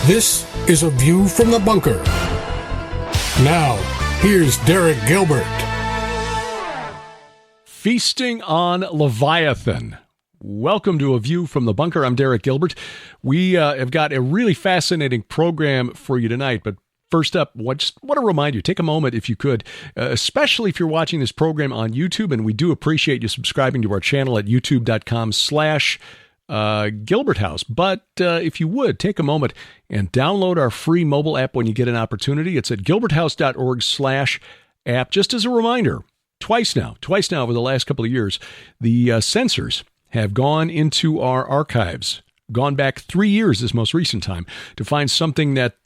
This is A View from the Bunker. Now, here's Derek Gilbert. Feasting on Leviathan. Welcome to A View from the Bunker. I'm Derek Gilbert. We have got a really fascinating program for you tonight, but first up, just want to remind you, take a moment if you could, especially if you're watching this program on YouTube, and we do appreciate you subscribing to our channel at youtube.com/Gilbert House. But if you would, take a moment and download our free mobile app when you get an opportunity. It's at gilberthouse.org/app. Just as a reminder, twice now over the last couple of years, the censors have gone into our archives, gone back 3 years this most recent time, to find something that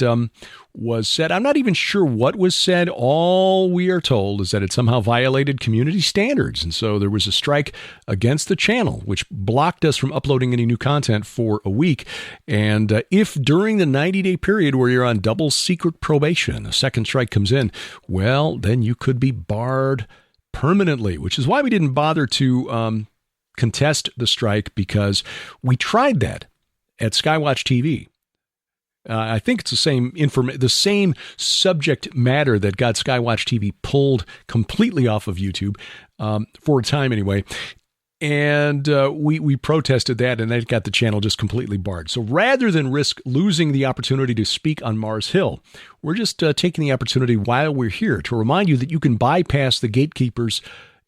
was said. I'm not even sure what was said. All we are told is that it somehow violated community standards. And so there was a strike against the channel, which blocked us from uploading any new content for a week. And if during the 90-day period where you're on double secret probation, a second strike comes in, well, then you could be barred permanently, which is why we didn't bother to contest the strike, because we tried that at Skywatch TV. I think it's the same subject matter that got Skywatch TV pulled completely off of YouTube for a time anyway. And we protested that, and that got the channel just completely barred. So rather than risk losing the opportunity to speak on Mars Hill, we're just taking the opportunity while we're here to remind you that you can bypass the gatekeepers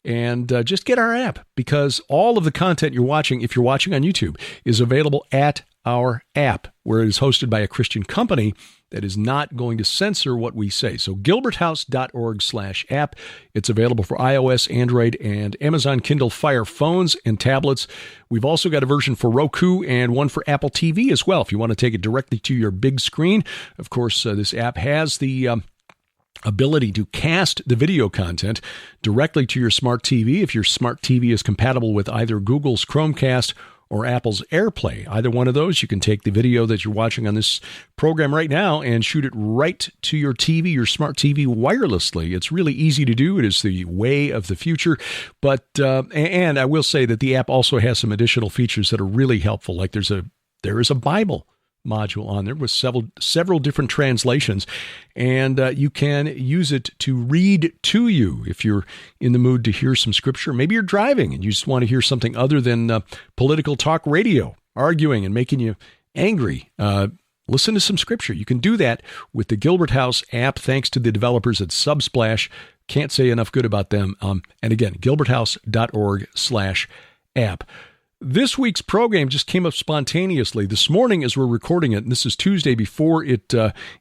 and just get our app, because all of the content you're watching, if you're watching on YouTube, is available at our app, where it is hosted by a Christian company that is not going to censor what we say. So gilberthouse.org/app. It's available for iOS, Android, and Amazon Kindle Fire phones and tablets. We've also got a version for Roku and one for Apple TV as well, if you want to take it directly to your big screen. Of course, this app has the ability to cast the video content directly to your smart TV if your smart TV is compatible with either Google's Chromecast or Apple's AirPlay. Either one of those, you can take the video that you're watching on this program right now and shoot it right to your TV, your smart TV, wirelessly. It's really easy to do. It is the way of the future. But and I will say that the app also has some additional features that are really helpful. Like there is a Bible module on there with several different translations, and you can use it to read to you if you're in the mood to hear some scripture. Maybe you're driving and you just want to hear something other than political talk radio arguing and making you angry. Listen to some scripture. You can do that with the Gilbert House app, thanks to the developers at Subsplash. Can't say enough good about them. And again, gilberthouse.org/app. This week's program just came up spontaneously this morning as we're recording it, and this is Tuesday before it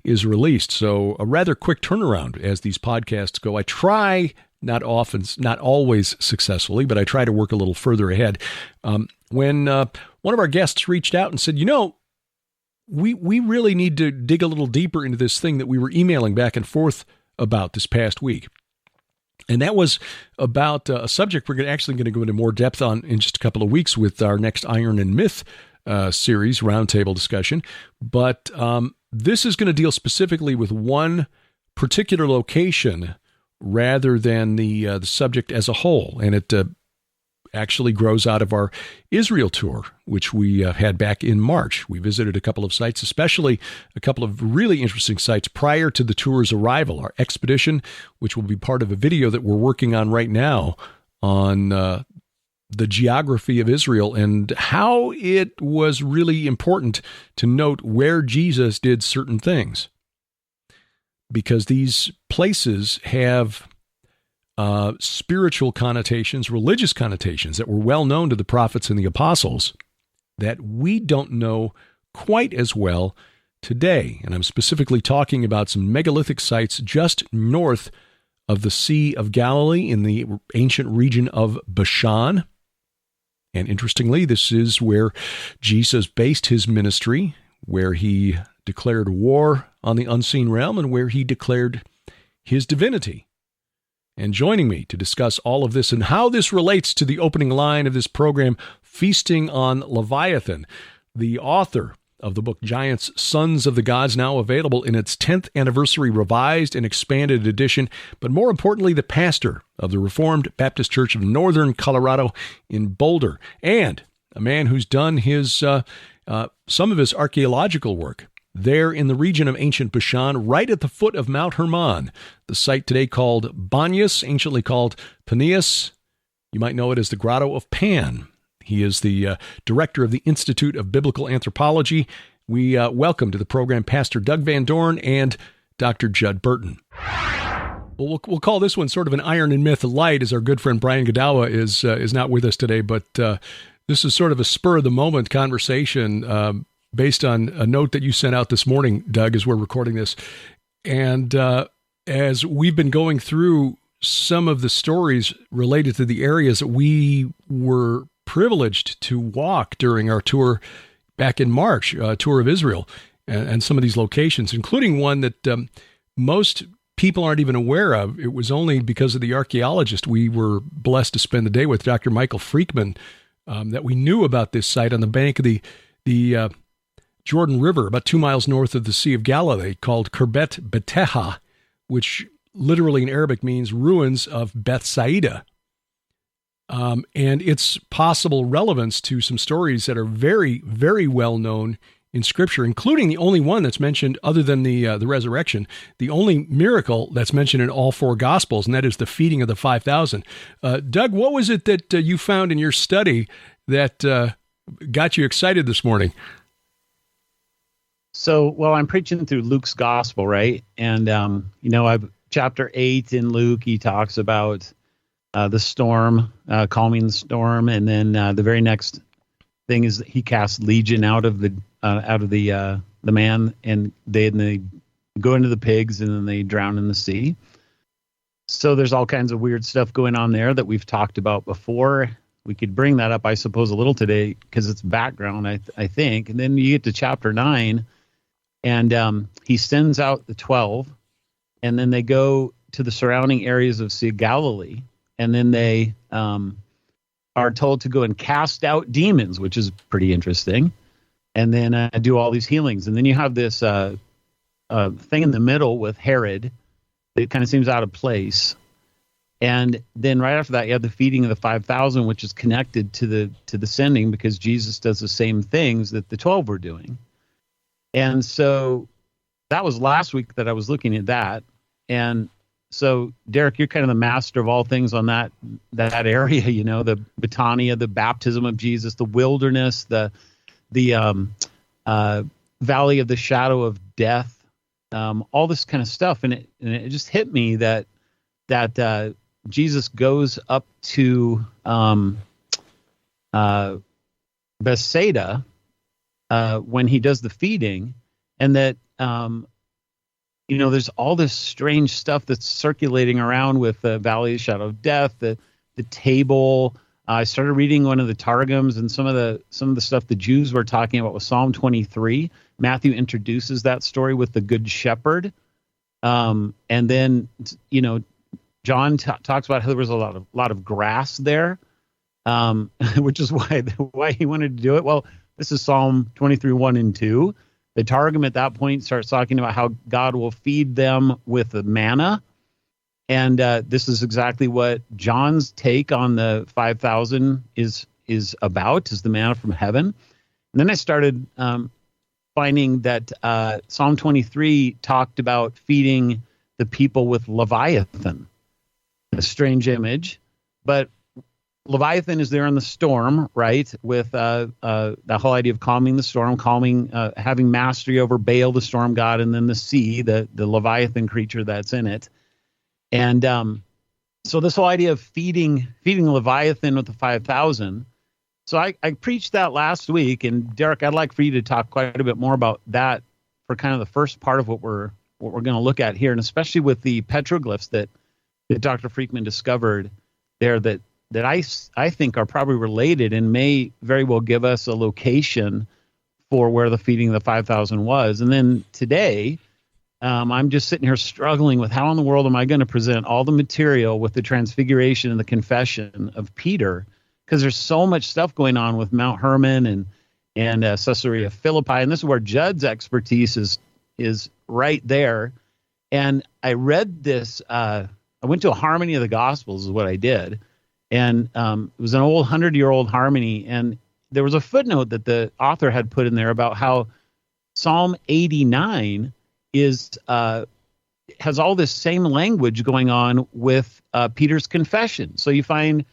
is released, so a rather quick turnaround as these podcasts go. I try, not always successfully, but I try to work a little further ahead. When one of our guests reached out and said, we really need to dig a little deeper into this thing that we were emailing back and forth about this past week. And that was about a subject we're actually going to go into more depth on in just a couple of weeks with our next Iron and Myth series roundtable discussion. But this is going to deal specifically with one particular location rather than the subject as a whole. And it actually grows out of our Israel tour, which we had back in March. We visited a couple of sites, especially a couple of really interesting sites prior to the tour's arrival. Our expedition, which will be part of a video that we're working on right now on the geography of Israel and how it was really important to note where Jesus did certain things. Because these places have spiritual connotations, religious connotations that were well known to the prophets and the apostles that we don't know quite as well today. And I'm specifically talking about some megalithic sites just north of the Sea of Galilee in the ancient region of Bashan. And interestingly, this is where Jesus based his ministry, where he declared war on the unseen realm and where he declared his divinity. And joining me to discuss all of this and how this relates to the opening line of this program, Feasting on Leviathan, the author of the book Giants, Sons of the Gods, now available in its 10th anniversary revised and expanded edition, but more importantly, the pastor of the Reformed Baptist Church of Northern Colorado in Boulder, and a man who's done his some of his archaeological work there in the region of ancient Bashan, right at the foot of Mount Hermon, the site today called Banyas, anciently called Paneas. You might know it as the Grotto of Pan. He is the director of the Institute of Biblical Anthropology. We welcome to the program Pastor Doug Van Dorn and Dr. Judd Burton. Well, we'll call this one sort of an Iron and Myth light, as our good friend Brian Godawa is not with us today, but this is sort of a spur-of-the-moment conversation based on a note that you sent out this morning, Doug, as we're recording this. And as we've been going through some of the stories related to the areas that we were privileged to walk during our tour back in March, tour of Israel, and some of these locations, including one that most people aren't even aware of. It was only because of the archaeologist we were blessed to spend the day with, Dr. Michael Freakman, that we knew about this site on the bank of the Jordan River, about 2 miles north of the Sea of Galilee, called Kerbet Beteha, which literally in Arabic means ruins of Bethsaida. And its possible relevance to some stories that are very, very well known in Scripture, including the only one that's mentioned other than the resurrection, the only miracle that's mentioned in all four Gospels, and that is the feeding of the 5,000. Doug, what was it that you found in your study that got you excited this morning? So, well, I'm preaching through Luke's Gospel, right? And, I've chapter 8 in Luke, he talks about the storm, calming the storm. And then the very next thing is that he casts legion out of the man, and they go into the pigs, and then they drown in the sea. So there's all kinds of weird stuff going on there that we've talked about before. We could bring that up, I suppose, a little today because it's background, I think. And then you get to chapter 9, and he sends out the 12, and then they go to the surrounding areas of Sea of Galilee, and then they are told to go and cast out demons, which is pretty interesting, and then do all these healings. And then you have this thing in the middle with Herod that kind of seems out of place. And then right after that, you have the feeding of the 5,000, which is connected to the sending, because Jesus does the same things that the 12 were doing. And so that was last week that I was looking at that. And so, Derek, you're kind of the master of all things on that area, the Betania, the baptism of Jesus, the wilderness, the valley of the shadow of death, all this kind of stuff. And it just hit me that Jesus goes up to Bethsaida when he does the feeding, and that there's all this strange stuff that's circulating around with the valley of the shadow of death, the table. I started reading one of the Targums, and some of the stuff the Jews were talking about was Psalm 23. Matthew introduces that story with the Good Shepherd, and then John talks about how there was a lot of grass there, which is why he wanted to do it. Well, this is Psalm 23, 1 and 2. The Targum at that point starts talking about how God will feed them with the manna. And this is exactly what John's take on the 5,000 is about, is the manna from heaven. And then I started finding that Psalm 23 talked about feeding the people with Leviathan, a strange image. But Leviathan is there in the storm, right, with the whole idea of calming the storm, having mastery over Baal, the storm god, and then the sea, the Leviathan creature that's in it. And so this whole idea of feeding Leviathan with the 5,000. So I preached that last week, and Derek, I'd like for you to talk quite a bit more about that for kind of the first part of what we're going to look at here, and especially with the petroglyphs that Dr. Freakman discovered there that I think are probably related and may very well give us a location for where the feeding of the 5,000 was. And then today, I'm just sitting here struggling with how in the world am I going to present all the material with the transfiguration and the confession of Peter, because there's so much stuff going on with Mount Hermon and Caesarea Philippi, and this is where Judd's expertise is right there. And I read this. I went to a harmony of the Gospels is what I did. And it was an old 100-year-old harmony, and there was a footnote that the author had put in there about how Psalm 89 is has all this same language going on with Peter's confession. So you find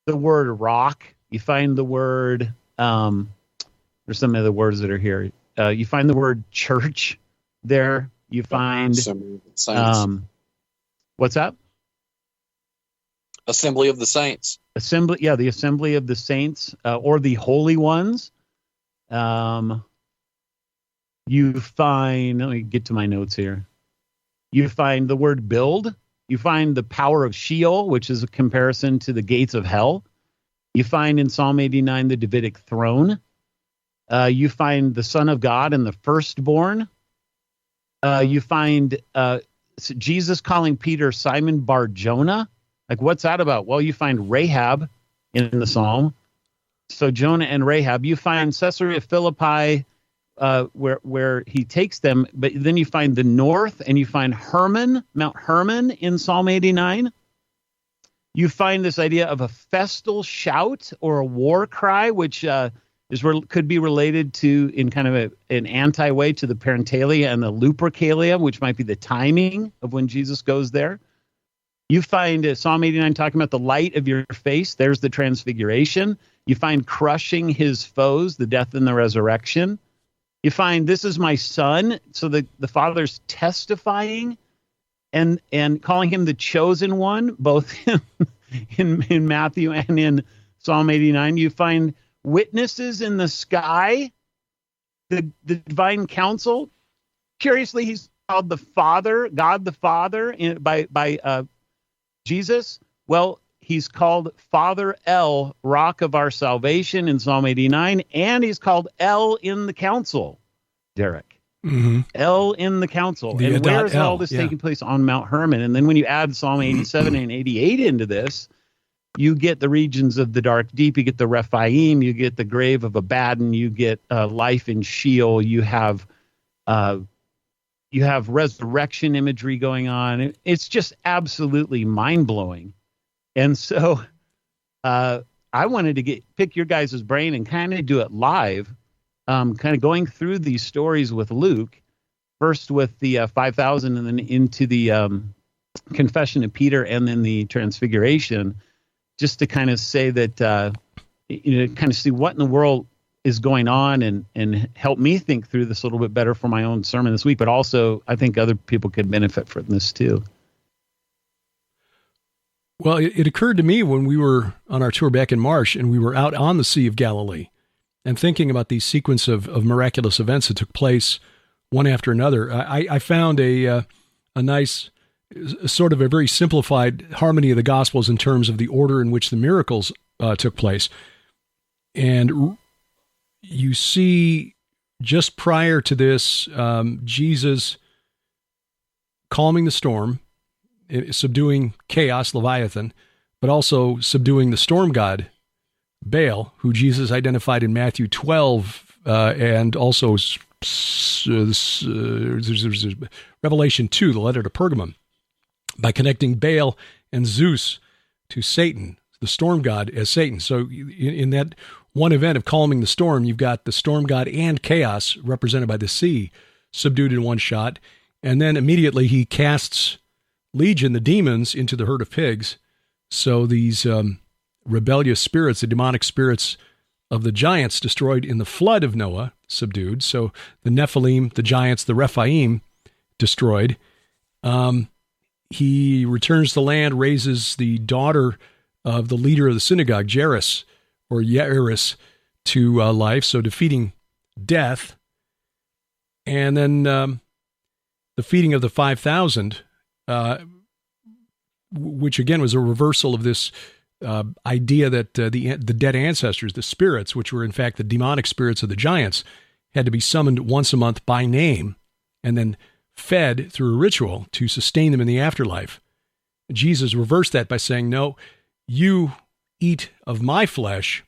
the word rock, you find the word, there's some other words that are here. You find the word church there. You find, what's that? Assembly of the saints. Assembly, yeah, the assembly of the saints, or the holy ones. You find, let me get to my notes here. You find the word build. You find the power of Sheol, which is a comparison to the gates of hell. You find in Psalm 89 the Davidic throne. You find the Son of God and the firstborn. You find Jesus calling Peter Simon Bar-Jonah. Like, what's that about? Well, you find Rahab in the Psalm. So Jonah and Rahab. You find Caesarea Philippi, where he takes them, but then you find the north, and you find Hermon, Mount Hermon in Psalm 89. You find this idea of a festal shout or a war cry, which could be related to, in kind of an anti-way, to the parentalia and the lupercalia, which might be the timing of when Jesus goes there. You find Psalm 89 talking about the light of your face. There's the transfiguration. You find crushing his foes, the death and the resurrection. You find this is my son. So the Father's testifying and calling him the chosen one, both in Matthew and in Psalm 89. You find witnesses in the sky, the divine council. Curiously, he's called the Father, God the Father, by Jesus. Well, he's called Father El, Rock of our salvation in Psalm 89, and he's called El in the council, Derek. Mm-hmm. El in the council. And where is all this taking place? On Mount Hermon? And then when you add Psalm 87 and 88 into this, you get the regions of the dark deep, you get the Rephaim, you get the grave of Abaddon, you get life in Sheol, you have resurrection imagery going on. It's just absolutely mind-blowing. And so I wanted to pick your guys' brain and kind of do it live, kind of going through these stories with Luke, first with the 5,000 and then into the confession of Peter and then the transfiguration, just to kind of say that, kind of see what in the world is going on and help me think through this a little bit better for my own sermon this week. But also, I think other people could benefit from this too. Well, it occurred to me when we were on our tour back in March and we were out on the Sea of Galilee and thinking about these sequence of miraculous events that took place one after another. I found a nice, sort of a very simplified harmony of the Gospels in terms of the order in which the miracles took place. And you see just prior to this, Jesus calming the storm, subduing chaos, Leviathan, but also subduing the storm god, Baal, who Jesus identified in Matthew 12, and also Revelation 2, the letter to Pergamum, by connecting Baal and Zeus to Satan, the storm god, as Satan. So in that one event of calming the storm, you've got the storm god and chaos, represented by the sea, subdued in one shot, and then immediately he casts Legion, the demons, into the herd of pigs. So these rebellious spirits, the demonic spirits of the giants destroyed in the flood of Noah, subdued. So the Nephilim, the giants, the Rephaim, destroyed. He returns to land, raises the daughter of the leader of the synagogue, Jairus, or Jairus, to life, so defeating death. And then the feeding of the 5,000, which again was a reversal of this idea that the dead ancestors, the spirits, which were in fact the demonic spirits of the giants, had to be summoned once a month by name and then fed through a ritual to sustain them in the afterlife. Jesus reversed that by saying, no, you eat of my flesh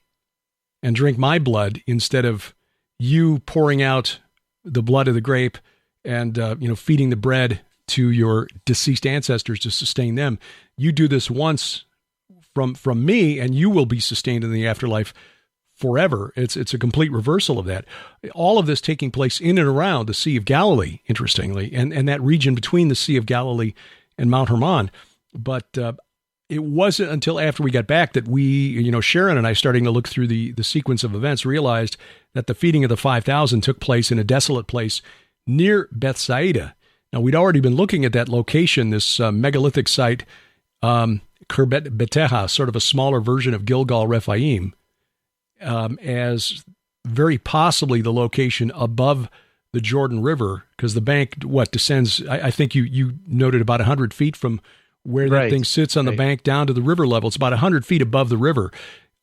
and drink my blood instead of you pouring out the blood of the grape and feeding the bread to your deceased ancestors to sustain them. You do this once from me, and you will be sustained in the afterlife forever. It's a complete reversal of that. All of this taking place in and around the Sea of Galilee, interestingly, and that region between the Sea of Galilee and Mount Hermon. But it wasn't until after we got back that we, Sharon and I, starting to look through the sequence of events, realized that the feeding of the 5,000 took place in a desolate place near Bethsaida. Now, we'd already been looking at that location, this megalithic site, Khirbet Beteha, sort of a smaller version of Gilgal Rephaim, as very possibly the location above the Jordan River, because the bank, descends, I think you noted about 100 feet from where that thing sits on the bank down to the river level. It's about 100 feet above the river.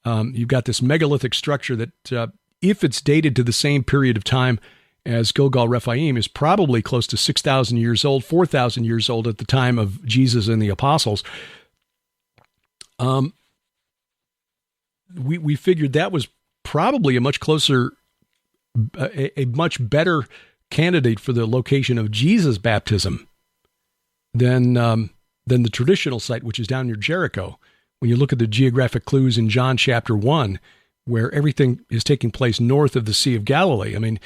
You've got this megalithic structure that, if it's dated to the same period of time as Gilgal Rephaim, is probably close to 6,000 years old, 4,000 years old at the time of Jesus and the apostles. We figured that was probably a much closer, a much better candidate for the location of Jesus' baptism than the traditional site, which is down near Jericho. When you look at the geographic clues in John chapter 1, where everything is taking place north of the Sea of Galilee. I mean,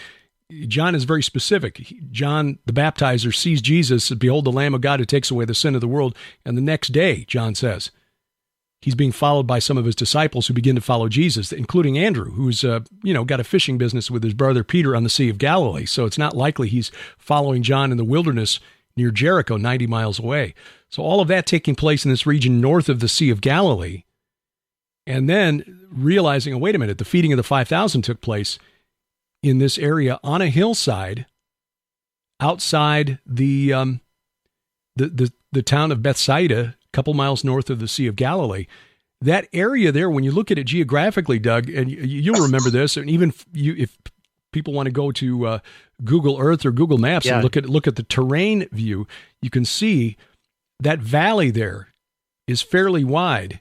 John is very specific. John, the baptizer, sees Jesus, behold, the Lamb of God who takes away the sin of the world. And the next day, John says, he's being followed by some of his disciples who begin to follow Jesus, including Andrew, who's, got a fishing business with his brother Peter on the Sea of Galilee. So it's not likely he's following John in the wilderness near Jericho, 90 miles away. So all of that taking place in this region north of the Sea of Galilee. And then realizing, oh, wait a minute, the feeding of the 5,000 took place in this area on a hillside outside the town of Bethsaida, a couple miles north of the Sea of Galilee. That area there, when you look at it geographically, Doug, and you'll remember this, and even if people want to go to Google Earth or Google Maps and look at the terrain view, you can see that valley there is fairly wide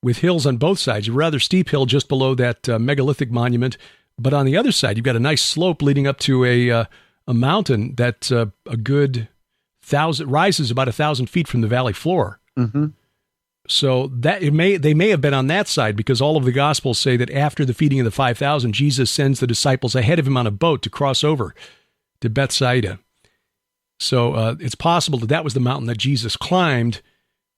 with hills on both sides. A rather steep hill just below that megalithic monument, but on the other side, you've got a nice slope leading up to a mountain that's a good rises about 1,000 feet from the valley floor. Mm-hmm. So that they may have been on that side, because all of the Gospels say that after the feeding of the 5,000, Jesus sends the disciples ahead of him on a boat to cross over to Bethsaida. So it's possible that was the mountain that Jesus climbed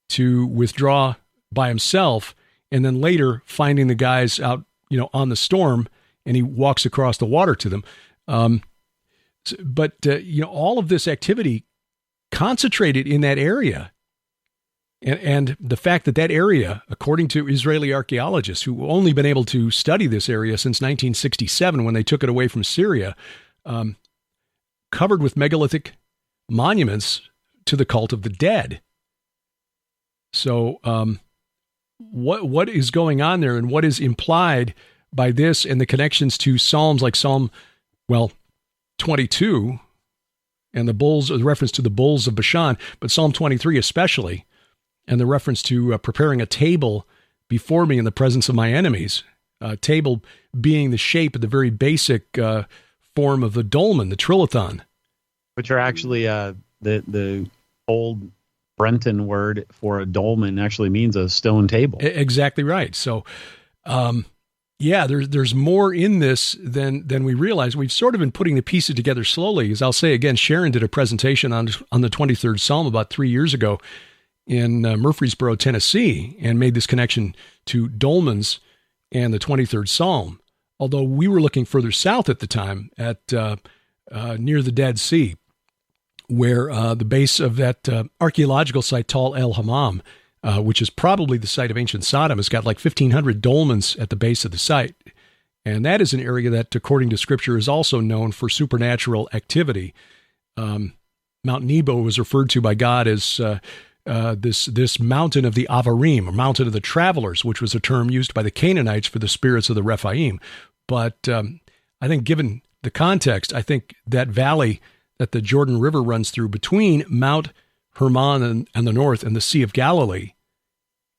to withdraw by himself, and then later finding the guys out, on the storm, and he walks across the water to them. But all of this activity concentrated in that area. And the fact that area, according to Israeli archaeologists who have only been able to study this area since 1967 when they took it away from Syria, covered with megalithic monuments to the cult of the dead. So what is going on there, and what is implied by this and the connections to Psalms like Psalm 22 and the reference to the bulls of Bashan, but Psalm 23 especially, and the reference to preparing a table before me in the presence of my enemies, table being the shape of the very basic form of the dolmen, the trilithon. Which are actually the old Brenton word for a dolmen actually means a stone table. Exactly right. So, there's more in this than we realize. We've sort of been putting the pieces together slowly. As I'll say again, Sharon did a presentation on the 23rd Psalm about 3 years ago in Murfreesboro, Tennessee, and made this connection to dolmens and the 23rd Psalm. Although we were looking further south at the time at near the Dead Sea, where the base of that archaeological site, Tal El Hammam, which is probably the site of ancient Sodom, has got like 1,500 dolmens at the base of the site. And that is an area that, according to Scripture, is also known for supernatural activity. Mount Nebo was referred to by God as this mountain of the Avarim, or mountain of the travelers, which was a term used by the Canaanites for the spirits of the Rephaim. But I think given the context, I think that valley that the Jordan River runs through between Mount Hermon and the north and the Sea of Galilee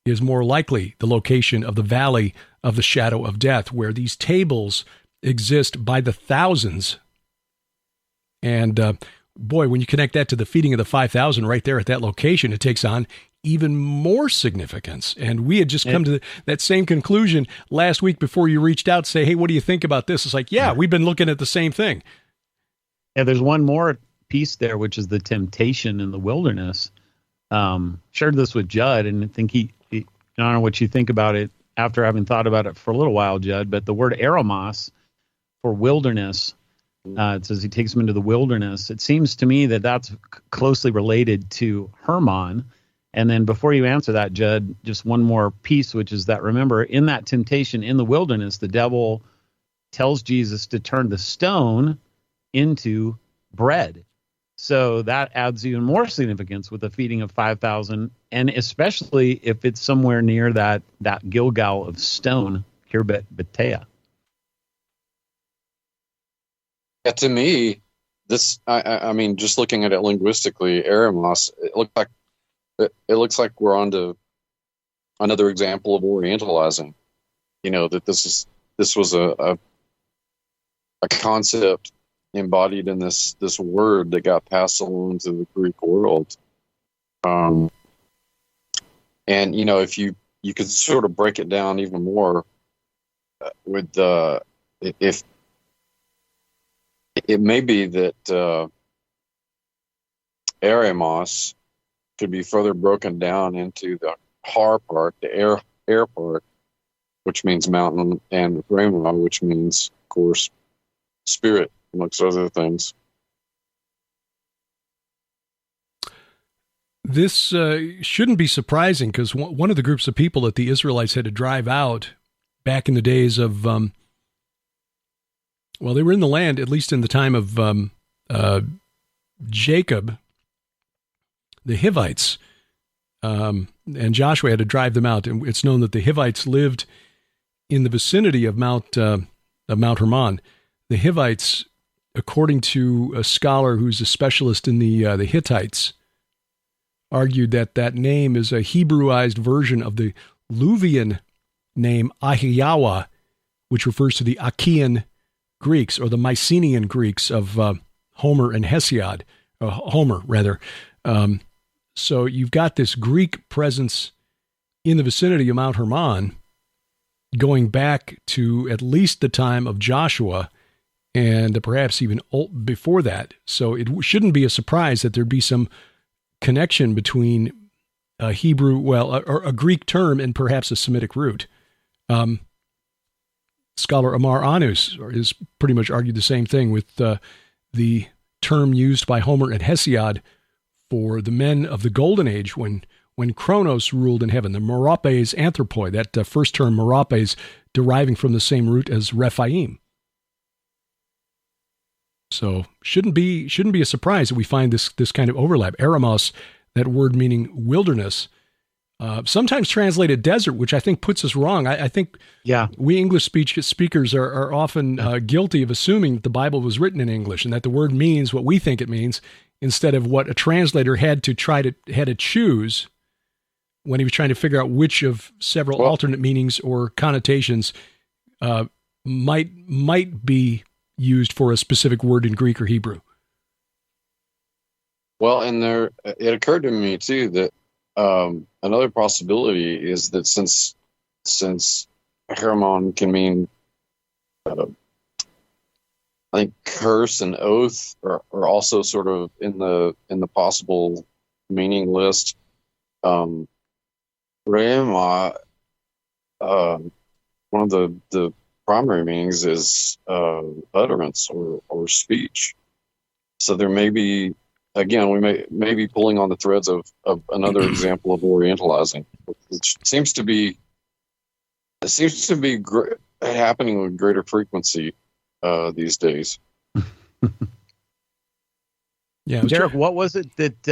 is more likely the location of the valley of the shadow of death, where these tables exist by the thousands. And boy, when you connect that to the feeding of the 5,000 right there at that location, it takes on even more significance. And we had just come to that same conclusion last week before you reached out to say, hey, what do you think about this? It's like, yeah, we've been looking at the same thing. Yeah, there's one more piece there, which is the temptation in the wilderness. Shared this with Judd, and I think I don't know what you think about it after having thought about it for a little while, Judd, but the word eremos for wilderness, it says he takes him into the wilderness. It seems to me that that's closely related to Hermon. And then before you answer that, Judd, just one more piece, which is that, remember, in that temptation in the wilderness, the devil tells Jesus to turn the stone into bread. So that adds even more significance with the feeding of 5,000, and especially if it's somewhere near that Gilgal of stone, Kirbet Bethsaida. Yeah, to me, this I mean, just looking at it linguistically, eremos, it looks like we're on to another example of Orientalizing. That this was a concept embodied in this word that got passed along to the Greek world. And if you could sort of break it down even more with if it may be that eremos could be further broken down into the har part, the air part, which means mountain, and rhema, which means, of course, spirit, amongst other things. This shouldn't be surprising, because one of the groups of people that the Israelites had to drive out back in the days of, they were in the land, at least in the time of Jacob, the Hivites, and Joshua had to drive them out. And it's known that the Hivites lived in the vicinity of Mount Hermon. The Hivites, according to a scholar who's a specialist in the Hittites, argued that name is a Hebrewized version of the Luvian name Ahiyawa, which refers to the Achaean Greeks, or the Mycenaean Greeks of Homer and Hesiod, Homer rather. So you've got this Greek presence in the vicinity of Mount Hermon, going back to at least the time of Joshua, and perhaps even before that. So it shouldn't be a surprise that there'd be some connection between a Hebrew, or a Greek term, and perhaps a Semitic root. Scholar Amar Anus has pretty much argued the same thing with the term used by Homer and Hesiod for the men of the Golden Age when Kronos ruled in heaven, the Meropes anthropoi, that first term Meropes deriving from the same root as Rephaim. So shouldn't be a surprise that we find this kind of overlap. Eremos, that word meaning wilderness, sometimes translated desert, which I think puts us wrong. I think we English speakers are often guilty of assuming that the Bible was written in English and that the word means what we think it means, instead of what a translator had to choose when he was trying to figure out which of several alternate meanings or connotations might be used for a specific word in Greek or Hebrew. Well, and it occurred to me too that another possibility is that since Hermon can mean, I think, curse and oath are also sort of in the possible meaning list. Rema, one of the primary meanings is utterance or speech. So there may be, again, we may be pulling on the threads of another example of Orientalizing, which seems to be happening with greater frequency these days. Yeah, Derek, what was it that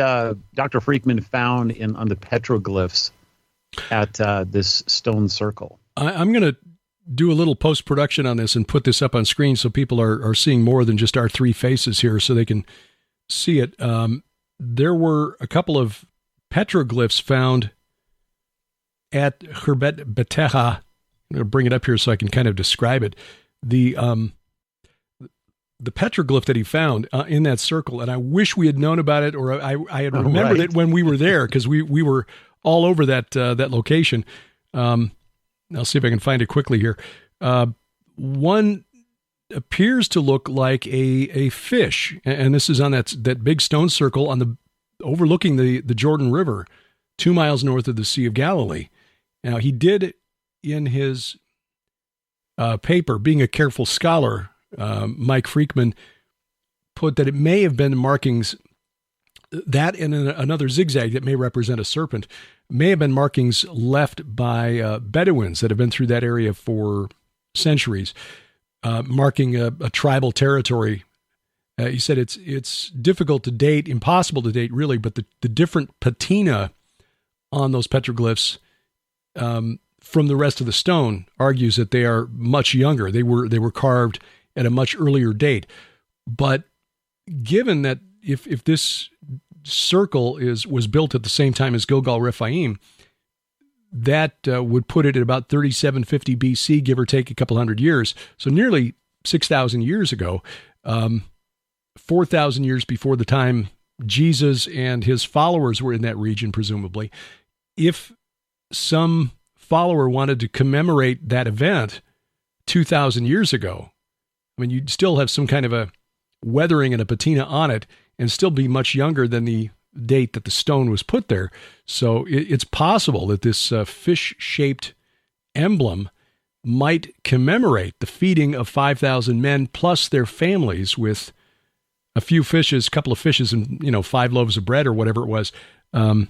Dr. Freakman found on the petroglyphs at this stone circle? I'm going to do a little post-production on this and put this up on screen so people are seeing more than just our three faces here, so they can see it. There were a couple of petroglyphs found at Kirbet Bethsaida. I'm going to bring it up here so I can kind of describe it. The petroglyph that he found in that circle, and I wish we had known about it, or I had remembered it when we were there, because we were all over that location. I'll see if I can find it quickly here. One appears to look like a fish, and this is on that big stone circle overlooking the Jordan River, 2 miles north of the Sea of Galilee. Now, he did in his paper, being a careful scholar, Mike Freakman put that it may have been markings, that and another zigzag that may represent a serpent, may have been markings left by Bedouins that have been through that area for centuries, marking a tribal territory. He said it's difficult to date, impossible to date really, but the different patina on those petroglyphs from the rest of the stone argues that they are much younger. They were carved at a much earlier date. But given that if this circle was built at the same time as Gilgal Rephaim, that would put it at about 3750 BC, give or take a couple hundred years. So nearly 6,000 years ago, 4,000 years before the time Jesus and his followers were in that region, presumably. If some follower wanted to commemorate that event 2,000 years ago, I mean, you'd still have some kind of a weathering and a patina on it and still be much younger than the date that the stone was put there. So it's possible that this fish-shaped emblem might commemorate the feeding of 5,000 men plus their families with a few fishes, couple of fishes, and 5 loaves of bread or whatever it was. I'd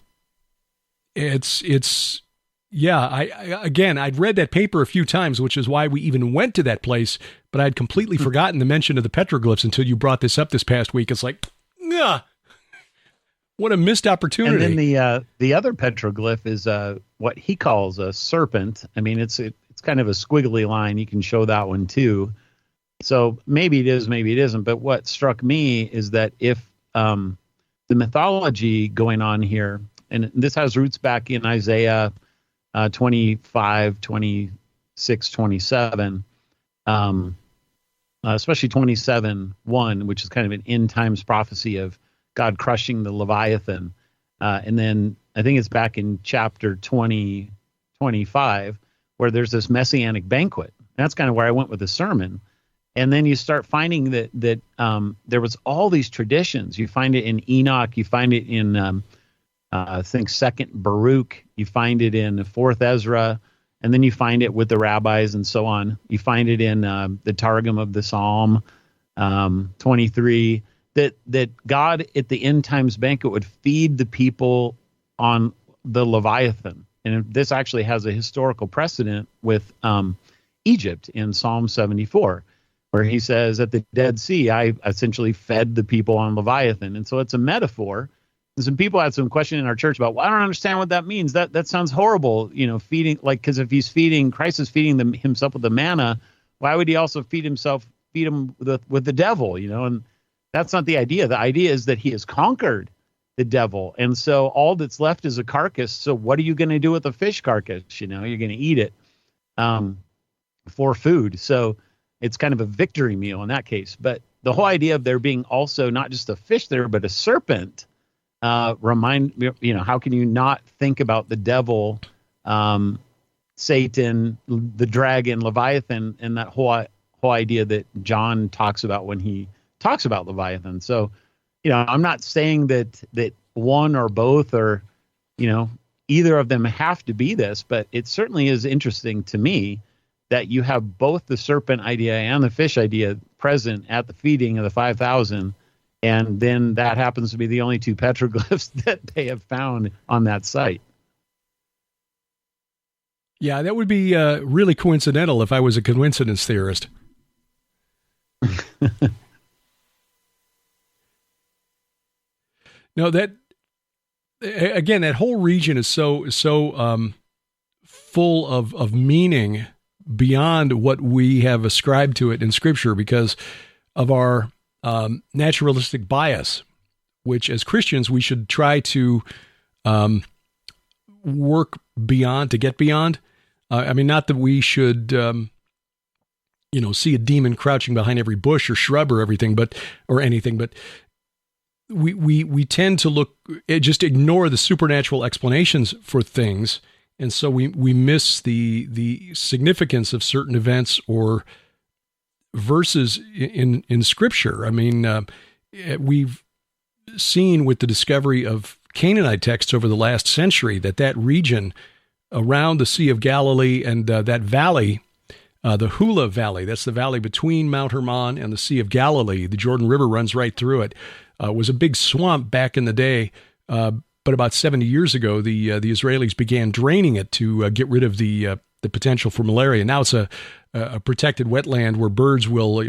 read that paper a few times, which is why we even went to that place, but I'd completely forgotten the mention of the petroglyphs until you brought this up this past week. It's like, what a missed opportunity. And then the other petroglyph is what he calls a serpent. I mean, it's kind of a squiggly line. You can show that one too. So maybe it is, maybe it isn't. But what struck me is that if the mythology going on here, and this has roots back in Isaiah 25, 26, 27, especially 27:1, which is kind of an end times prophecy of God crushing the Leviathan. And then I think it's back in chapter 20, 25, where there's this messianic banquet. And that's kind of where I went with the sermon. And then you start finding that there was all these traditions. You find it in Enoch. You find it in, I think, 2nd Baruch. You find it in 4th Ezra. And then you find it with the rabbis and so on. You find it in the Targum of the Psalm 23, that God at the end times banquet would feed the people on the Leviathan. And this actually has a historical precedent with Egypt in Psalm 74. Where he says, at the Dead Sea, I essentially fed the people on Leviathan. And so it's a metaphor. And some people had some question in our church about, well, I don't understand what that means. That sounds horrible, feeding, because if Christ is feeding himself with the manna, why would he also feed him with the devil, And that's not the idea. The idea is that he has conquered the devil. And so all that's left is a carcass. So what are you going to do with the fish carcass? You're going to eat it for food. So it's kind of a victory meal in that case. But the whole idea of there being also not just a fish there, but a serpent, how can you not think about the devil, Satan, the dragon, Leviathan, and that whole idea that John talks about when he talks about Leviathan. So, I'm not saying that one or both or, either of them have to be this, but it certainly is interesting to me that you have both the serpent idea and the fish idea present at the feeding of the 5,000, and then that happens to be the only 2 petroglyphs that they have found on that site. Yeah, that would be really coincidental if I was a coincidence theorist. No, that whole region is so full of meaning beyond what we have ascribed to it in Scripture because of our naturalistic bias, which as Christians we should try to work beyond, to get beyond. Not that we should, see a demon crouching behind every bush or shrub or anything, but we tend to just ignore the supernatural explanations for things, and so we miss the significance of certain events or verses in Scripture. I mean, we've seen with the discovery of Canaanite texts over the last century that region around the Sea of Galilee and that valley, the Hula Valley, that's the valley between Mount Hermon and the Sea of Galilee, the Jordan River runs right through it, was a big swamp back in the day, but about 70 years ago, the Israelis began draining it to get rid of the potential for malaria. Now it's a protected wetland where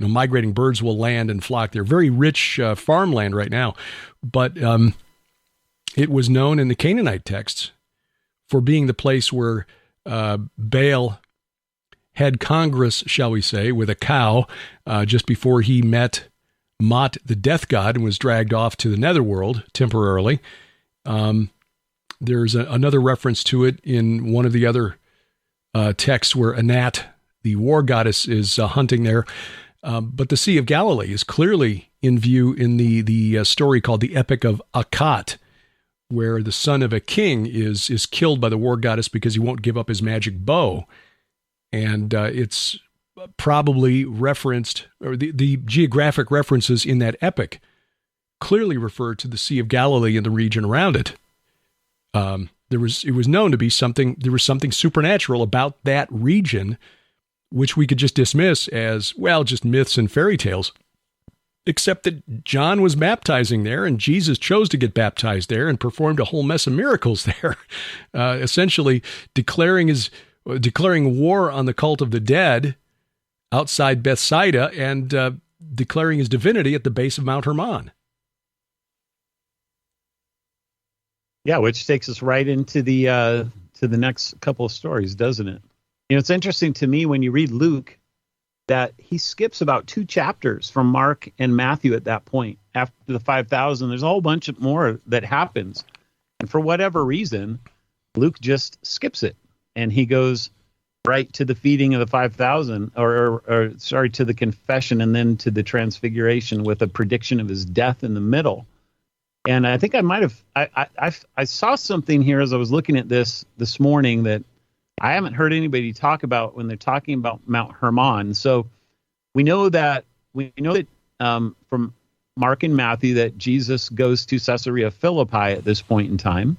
migrating birds will land and flock there. Very rich farmland right now, but it was known in the Canaanite texts for being the place where Baal had congress, shall we say, with a cow just before he met Mot, the death god, and was dragged off to the netherworld temporarily. There's another reference to it in one of the other texts where Anat, the war goddess, is hunting there. But the Sea of Galilee is clearly in view in the story called the Epic of Akkad, where the son of a king is killed by the war goddess because he won't give up his magic bow. And it's probably referenced, or the geographic references in that epic clearly refer to the Sea of Galilee and the region around it. It was known to be there was something supernatural about that region, which we could just dismiss as, well, just myths and fairy tales, except that John was baptizing there and Jesus chose to get baptized there and performed a whole mess of miracles there, essentially declaring war on the cult of the dead outside Bethsaida and declaring his divinity at the base of Mount Hermon. Yeah, which takes us right into the next couple of stories, doesn't it? It's interesting to me when you read Luke that he skips about 2 chapters from Mark and Matthew at that point. After the 5,000, there's a whole bunch more that happens. And for whatever reason, Luke just skips it. And he goes right to the feeding of the 5,000, or to the confession and then to the transfiguration with a prediction of his death in the middle. And I think I might have, I saw something here as I was looking at this morning that I haven't heard anybody talk about when they're talking about Mount Hermon. So we know that from Mark and Matthew that Jesus goes to Caesarea Philippi at this point in time.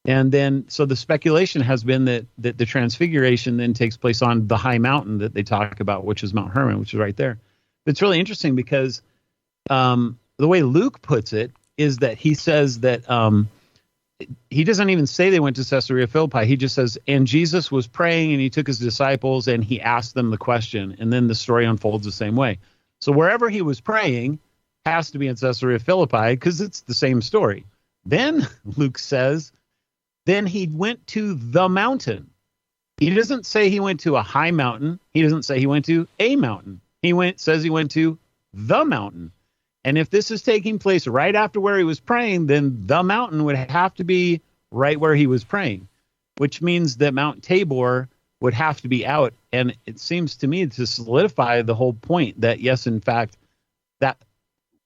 And then, so the speculation has been that the transfiguration then takes place on the high mountain that they talk about, which is Mount Hermon, which is right there. But it's really interesting because the way Luke puts it is that he says that he doesn't even say they went to Caesarea Philippi. He just says, and Jesus was praying and he took his disciples and he asked them the question. And then the story unfolds the same way. So wherever he was praying has to be in Caesarea Philippi because it's the same story. Then Luke says, then he went to the mountain. He doesn't say he went to a high mountain. He doesn't say he went to a mountain. Says he went to the mountain. And if this is taking place right after where he was praying, then the mountain would have to be right where he was praying, which means that Mount Tabor would have to be out. And it seems to me to solidify the whole point that, yes, in fact, that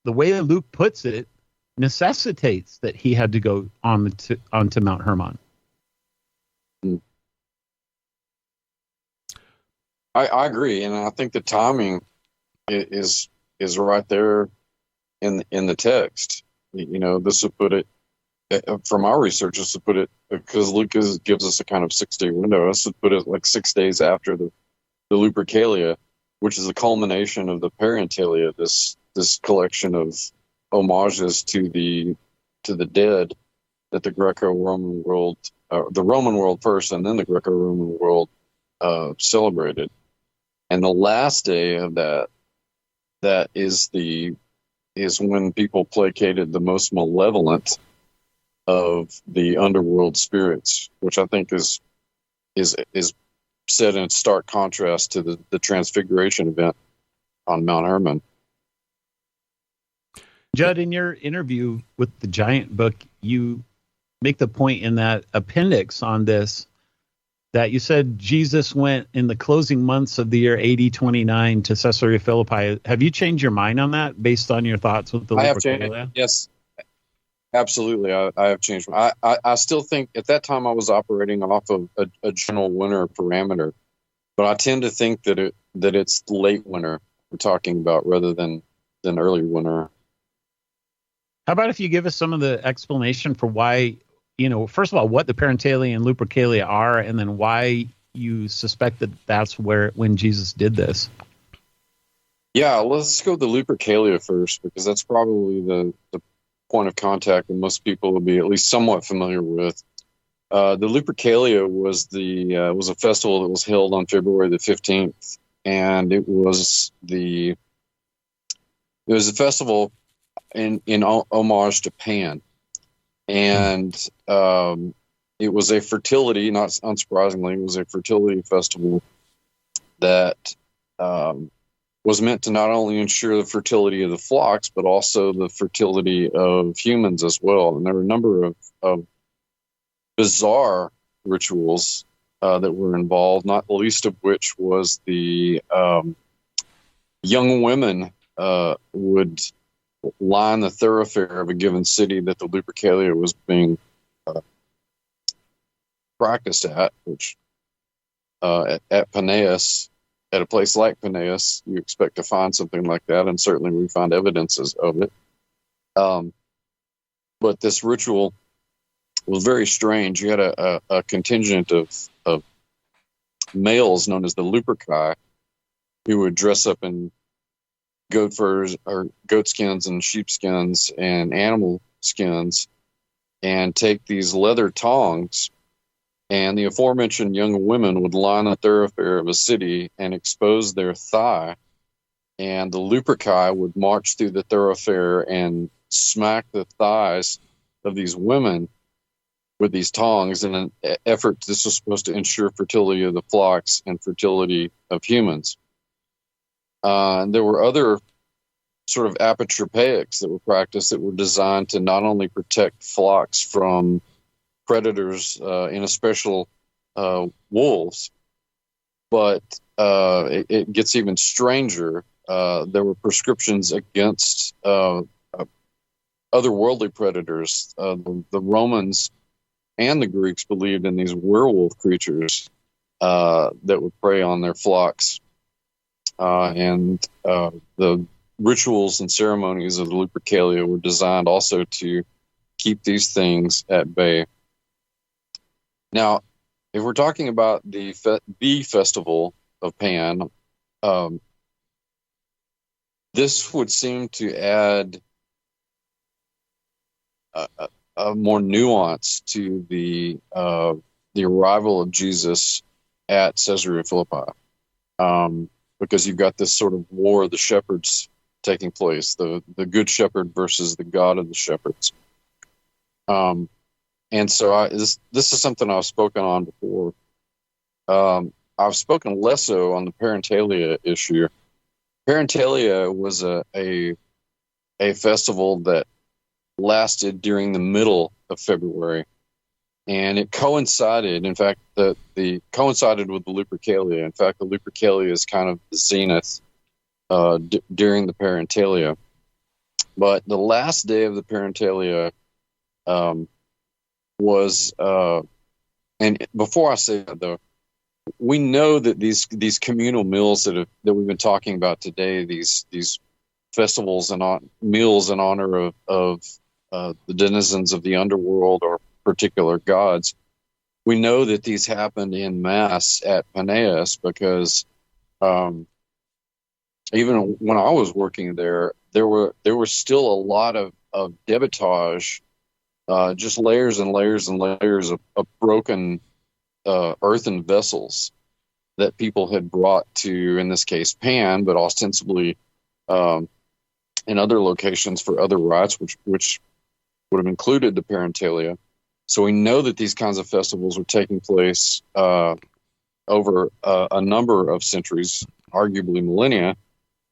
the way that Luke puts it necessitates that he had to go onto Mount Hermon. I agree. And I think the timing is right there in the text. This would put it, from our research, this would put it, because Luke gives us a kind of 6-day window, this would put it like 6 days after the Lupercalia, which is the culmination of the Parentalia, this collection of homages to the dead that the Greco-Roman world, the Roman world first, and then the Greco-Roman world celebrated. And the last day of that is when people placated the most malevolent of the underworld spirits, which I think is set in stark contrast to the Transfiguration event on Mount Hermon. Judd, in your interview with the Giant Book, you make the point in that appendix on this that you said Jesus went in the closing months of the year AD 29 to Caesarea Philippi. Have you changed your mind on that based on your thoughts with the I have changed. Yes, Absolutely, I have changed. I still think at that time I was operating off of a general winter parameter, but I tend to think that it's late winter we're talking about rather than early winter. How about if you give us some of the explanation for why, first of all, what the Parentalia and Lupercalia are, and then why you suspect that that's when Jesus did this? Yeah, let's go with the Lupercalia first, because that's probably the point of contact that most people will be at least somewhat familiar with. The Lupercalia was a festival that was held on February the 15th, and it was a festival in homage to Pan, and it was a fertility, not unsurprisingly, it was a fertility festival that was meant to not only ensure the fertility of the flocks, but also the fertility of humans as well. And there were a number of bizarre rituals that were involved, not the least of which was the young women would line the thoroughfare of a given city that the Lupercalia was being practiced at, which at Paneas, at a place like Paneas, you expect to find something like that, and certainly we found evidences of it. But this ritual was very strange. You had a contingent of males known as the Luperci who would dress up in goat furs or goat skins and sheep skins and animal skins and take these leather tongs, and the aforementioned young women would line a thoroughfare of a city and expose their thigh, and the Luperci would march through the thoroughfare and smack the thighs of these women with these tongs in an effort. This was supposed to ensure fertility of the flocks and fertility of humans. And there were other sort of apotropaics that were practiced that were designed to not only protect flocks from predators, in especial wolves, but it gets even stranger. There were prescriptions against otherworldly predators. The Romans and the Greeks believed in these werewolf creatures that would prey on their flocks. And the rituals and ceremonies of the Lupercalia were designed also to keep these things at bay. Now, if we're talking about the festival of Pan, this would seem to add a more nuance to the arrival of Jesus at Caesarea Philippi, because you've got this sort of war of the shepherds taking place, the good shepherd versus the God of the shepherds. And so this is something I've spoken on before. I've spoken less so on the Parentalia issue. Parentalia was a festival that lasted during the middle of February, and it coincided. In fact, coincided with the Lupercalia. In fact, the Lupercalia is kind of the zenith during the Parentalia. But the last day of the Parentalia was, and before I say that though, we know that these communal meals that we've been talking about today, these festivals and meals in honor of the denizens of the underworld or particular gods, we know that these happened in mass at Paneas because even when I was working there were still a lot of debitage, just layers and layers and layers of broken earthen vessels that people had brought to, in this case, Pan, but ostensibly in other locations for other rites, which would have included the Parentalia. So we know that these kinds of festivals were taking place over a number of centuries, arguably millennia,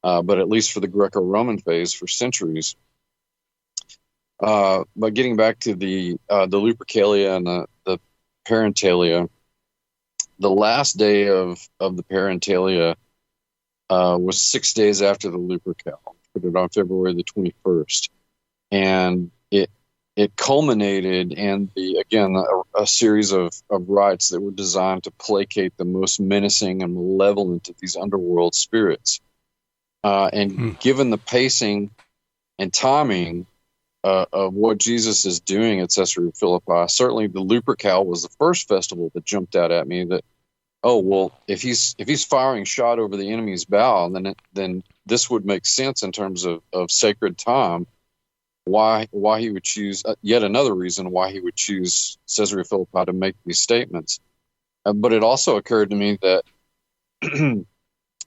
but at least for the Greco-Roman phase, for centuries. But getting back to the Lupercalia and the Parentalia, the last day of the Parentalia was 6 days after the Lupercal. Put it on February the 21st, and it culminated in a series of rites that were designed to placate the most menacing and malevolent of these underworld spirits. Given the pacing and timing of what Jesus is doing at Caesarea Philippi, certainly the Lupercal was the first festival that jumped out at me. That, oh well, if he's firing shot over the enemy's bow, then this would make sense in terms of sacred time. Why he would choose yet another reason why he would choose Caesarea Philippi to make these statements. But it also occurred to me that it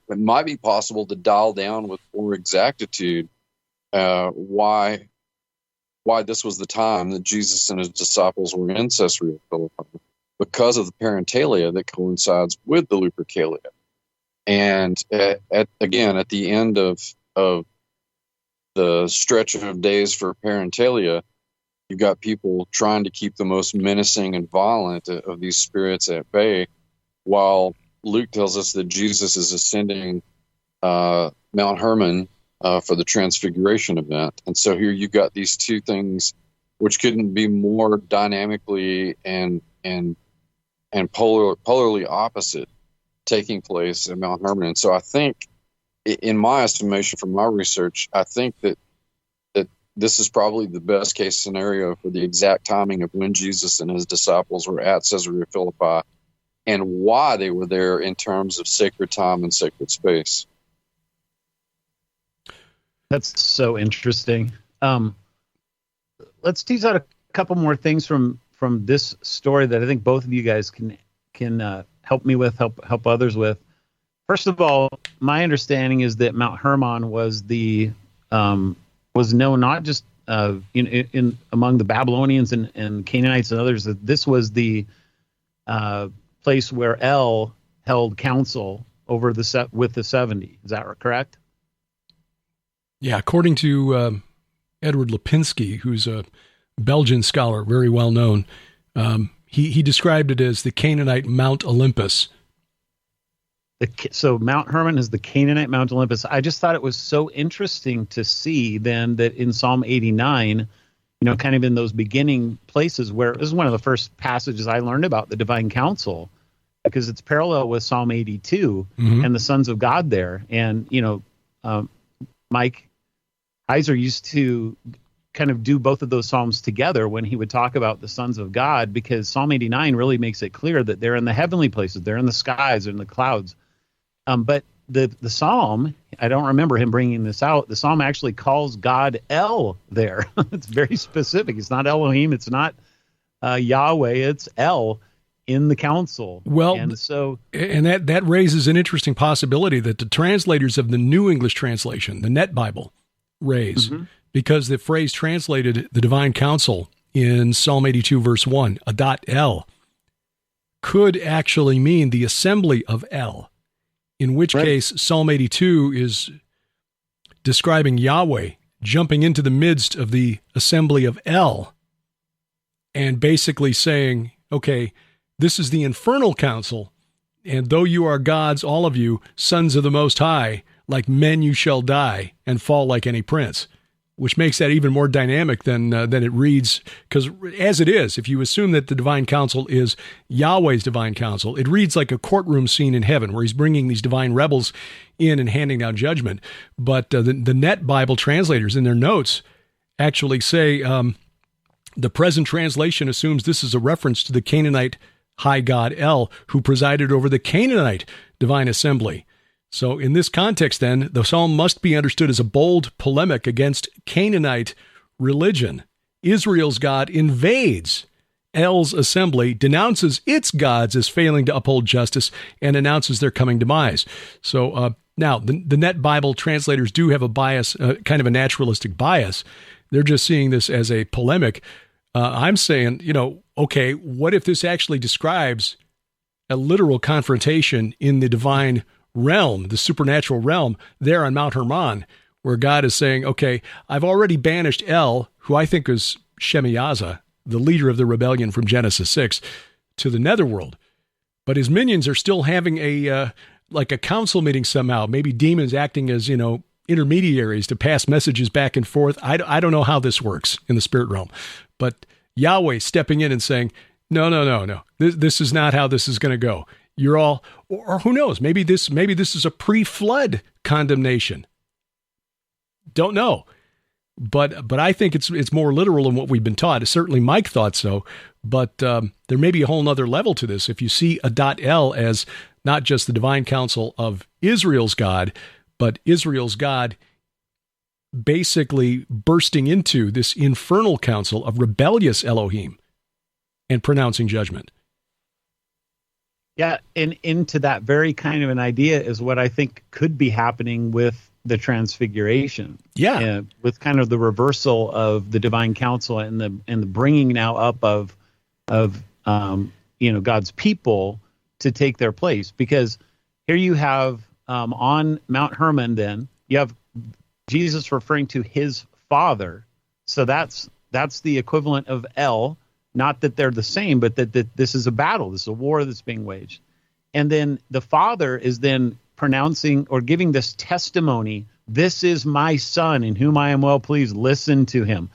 might be possible to dial down with more exactitude why this was the time that Jesus and his disciples were in Caesarea Philippi, because of the parentalia that coincides with the Lupercalia. And at the end of the stretch of days for parentalia, you've got people trying to keep the most menacing and violent of these spirits at bay, while Luke tells us that Jesus is ascending Mount Hermon for the Transfiguration event. And so here you've got these two things which couldn't be more dynamically and polarly opposite taking place at Mount Hermon. And so I think, in my estimation from my research, I think that this is probably the best case scenario for the exact timing of when Jesus and his disciples were at Caesarea Philippi and why they were there in terms of sacred time and sacred space. That's so interesting. Let's tease out a couple more things from this story that I think both of you guys can help me with, help others with. First of all, my understanding is that Mount Hermon was was known not just in among the Babylonians and Canaanites and others, that this was the place where El held council over with the 70. Is that correct? Yeah, according to Edward Lipinski, who's a Belgian scholar, very well known, he described it as the Canaanite Mount Olympus. So Mount Hermon is the Canaanite Mount Olympus. I just thought it was so interesting to see then that in Psalm 89, kind of in those beginning places where this is one of the first passages I learned about the divine council, because it's parallel with Psalm 82 and the sons of God there. And, Mike Heiser used to kind of do both of those Psalms together when he would talk about the sons of God, because Psalm 89 really makes it clear that they're in the heavenly places, they're in the skies, they're in the clouds. But the Psalm, I don't remember him bringing this out, the Psalm actually calls God El there. It's very specific. It's not Elohim, it's not Yahweh, it's El in the council. Well, and that raises an interesting possibility that the translators of the New English Translation, the Net Bible, raise, because the phrase translated the divine council in Psalm 82 verse 1, El, could actually mean the assembly of El, in which case Psalm 82 is describing Yahweh jumping into the midst of the assembly of El and basically saying, okay, this is the infernal council, and though you are gods, all of you, sons of the Most High, like men you shall die and fall like any prince, which makes that even more dynamic than it reads. Because as it is, if you assume that the divine council is Yahweh's divine council, it reads like a courtroom scene in heaven where he's bringing these divine rebels in and handing down judgment. But the Net Bible translators in their notes actually say the present translation assumes this is a reference to the Canaanite high god El, who presided over the Canaanite divine assembly. So in this context, then, the psalm must be understood as a bold polemic against Canaanite religion. Israel's God invades El's assembly, denounces its gods as failing to uphold justice, and announces their coming demise. So now, the Net Bible translators do have a bias, kind of a naturalistic bias. They're just seeing this as a polemic. I'm saying, okay, what if this actually describes a literal confrontation in the divine realm, the supernatural realm there on Mount Hermon, where God is saying, okay, I've already banished El, who I think is Shemiyaza, the leader of the rebellion from Genesis 6, to the netherworld. But his minions are still having a council meeting somehow, maybe demons acting as, intermediaries to pass messages back and forth. I don't know how this works in the spirit realm, but Yahweh stepping in and saying, no. This is not how this is going to go. You're all, or who knows? Maybe this is a pre-flood condemnation. Don't know. But I think it's more literal than what we've been taught. Certainly Mike thought so, but there may be a whole nother level to this. If you see Adat-El as not just the divine counsel of Israel's God, but Israel's God basically bursting into this infernal council of rebellious Elohim and pronouncing judgment. Yeah, and into that very kind of an idea is what I think could be happening with the transfiguration. Yeah, with kind of the reversal of the divine counsel and the bringing now up of God's people to take their place. Because here you have on Mount Hermon, then you have Jesus referring to his Father. So that's the equivalent of El. Not that they're the same, but that this is a battle. This is a war that's being waged. And then the Father is then pronouncing or giving this testimony, this is my Son in whom I am well pleased. Listen to him.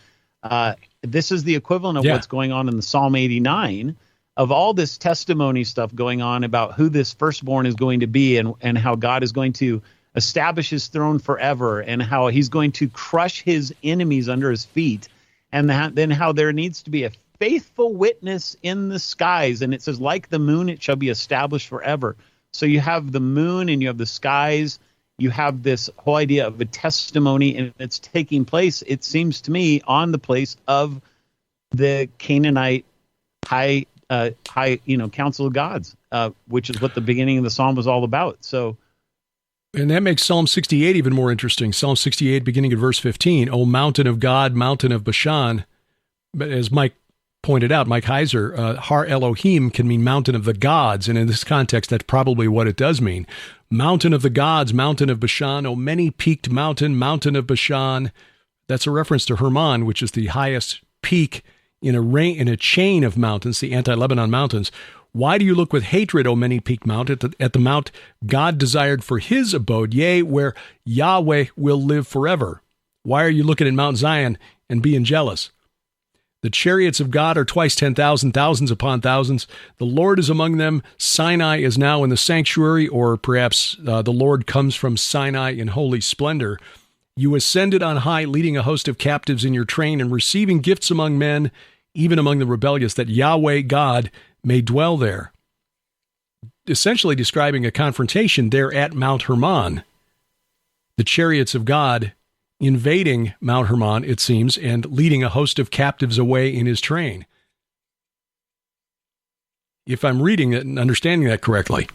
This is the equivalent of what's going on in the Psalm 89 of all this testimony stuff going on about who this firstborn is going to be and how God is going to establish his throne forever and how he's going to crush his enemies under his feet. And then how there needs to be a faithful witness in the skies. And it says, like the moon, it shall be established forever. So you have the moon and you have the skies. You have this whole idea of a testimony, and it's taking place, it seems to me, on the place of the Canaanite high council of gods, which is what the beginning of the psalm was all about. So, and that makes Psalm 68 even more interesting. Psalm 68, beginning at verse 15, O mountain of God, mountain of Bashan. But as Mike pointed out, Mike Heiser, Har Elohim can mean mountain of the gods, and in this context, that's probably what it does mean. Mountain of the gods, mountain of Bashan, O many-peaked mountain, mountain of Bashan. That's a reference to Hermon, which is the highest peak in a chain of mountains, the anti-Lebanon mountains. Why do you look with hatred, O many-peaked mountain, at the mount God desired for his abode, yea, where Yahweh will live forever? Why are you looking at Mount Zion and being jealous? The chariots of God are twice 10,000, thousands upon thousands. The Lord is among them. Sinai is now in the sanctuary, or perhaps the Lord comes from Sinai in holy splendor. You ascended on high, leading a host of captives in your train and receiving gifts among men, even among the rebellious, that Yahweh God may dwell there. Essentially describing a confrontation there at Mount Hermon. The chariots of God invading Mount Hermon, it seems, and leading a host of captives away in his train. If I'm reading it and understanding that correctly.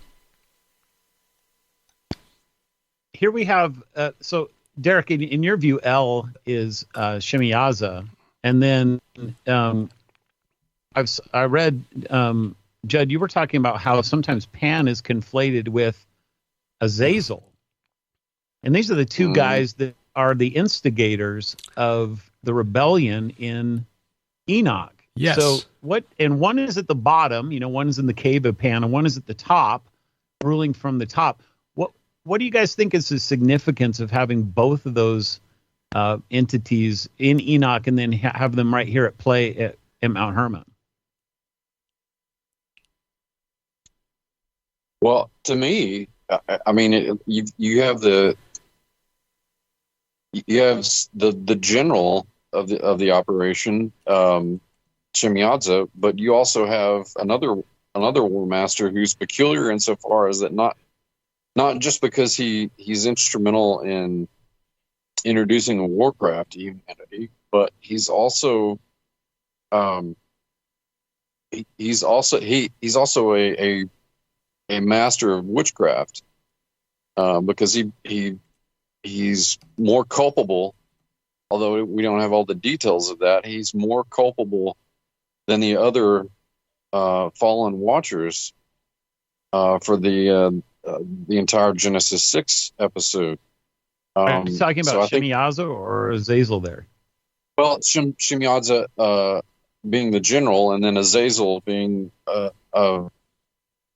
Here we have, so Derek, in your view, El is Shemiyaza, and then I read, Judd, you were talking about how sometimes Pan is conflated with Azazel. And these are the two guys that are the instigators of the rebellion in Enoch. Yes. So and one is at the bottom, one is in the cave of Pan, and one is at the top, ruling from the top. What do you guys think is the significance of having both of those entities in Enoch and then have them right here at play at Mount Hermon? Well, to me, I mean, you have the general of the operation, Shemiadza, but you also have another war master who's peculiar insofar as that not just because he's instrumental in introducing a warcraft to humanity, but he's also a master of witchcraft, because he's more culpable, although we don't have all the details of that. He's more culpable than the other fallen watchers for the entire Genesis 6 episode. Are you talking about Shemiyaza or Azazel there? Well, Shemiyaza being the general, and then Azazel being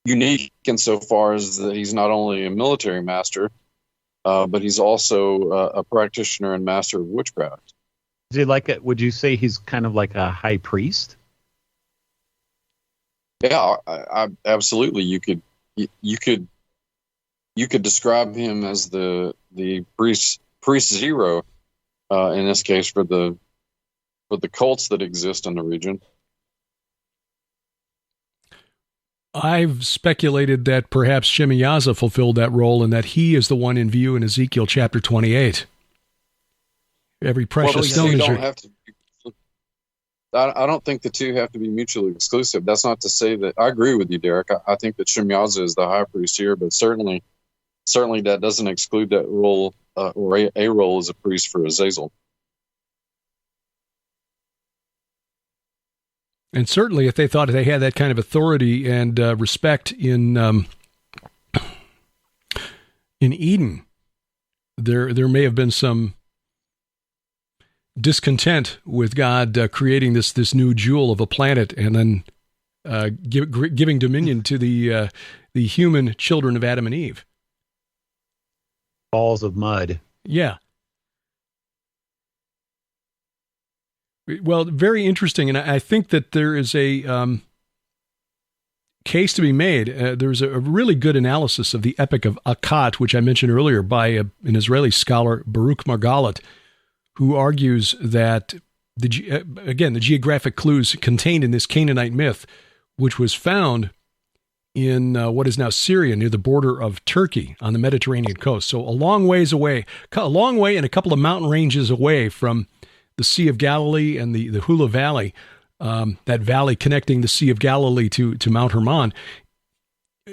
unique insofar as that he's not only a military master, but he's also a practitioner and master of witchcraft. Is he like a, would you say he's kind of like a high priest? Yeah, I absolutely. You could describe him as the priest zero in this case for the cults that exist in the region. I've speculated that perhaps Shemiyaza fulfilled that role and that he is the one in view in Ezekiel chapter 28. Every precious stone is your... I don't think the two have to be mutually exclusive. That's not to say that I agree with you, Derek. I think that Shemiyaza is the high priest here, but certainly that doesn't exclude that role or a role as a priest for Azazel. And certainly, if they thought they had that kind of authority and respect in Eden, there may have been some discontent with God creating this new jewel of a planet and then giving dominion to the human children of Adam and Eve. Balls of mud. Yeah. Well, very interesting, and I think that there is a case to be made. There's a really good analysis of the Epic of Akkad, which I mentioned earlier, by an Israeli scholar, Baruch Margalit, who argues that, the geographic clues contained in this Canaanite myth, which was found in what is now Syria, near the border of Turkey on the Mediterranean coast. So a long way and a couple of mountain ranges away from the Sea of Galilee and the Hula Valley, that valley connecting the Sea of Galilee to Mount Hermon,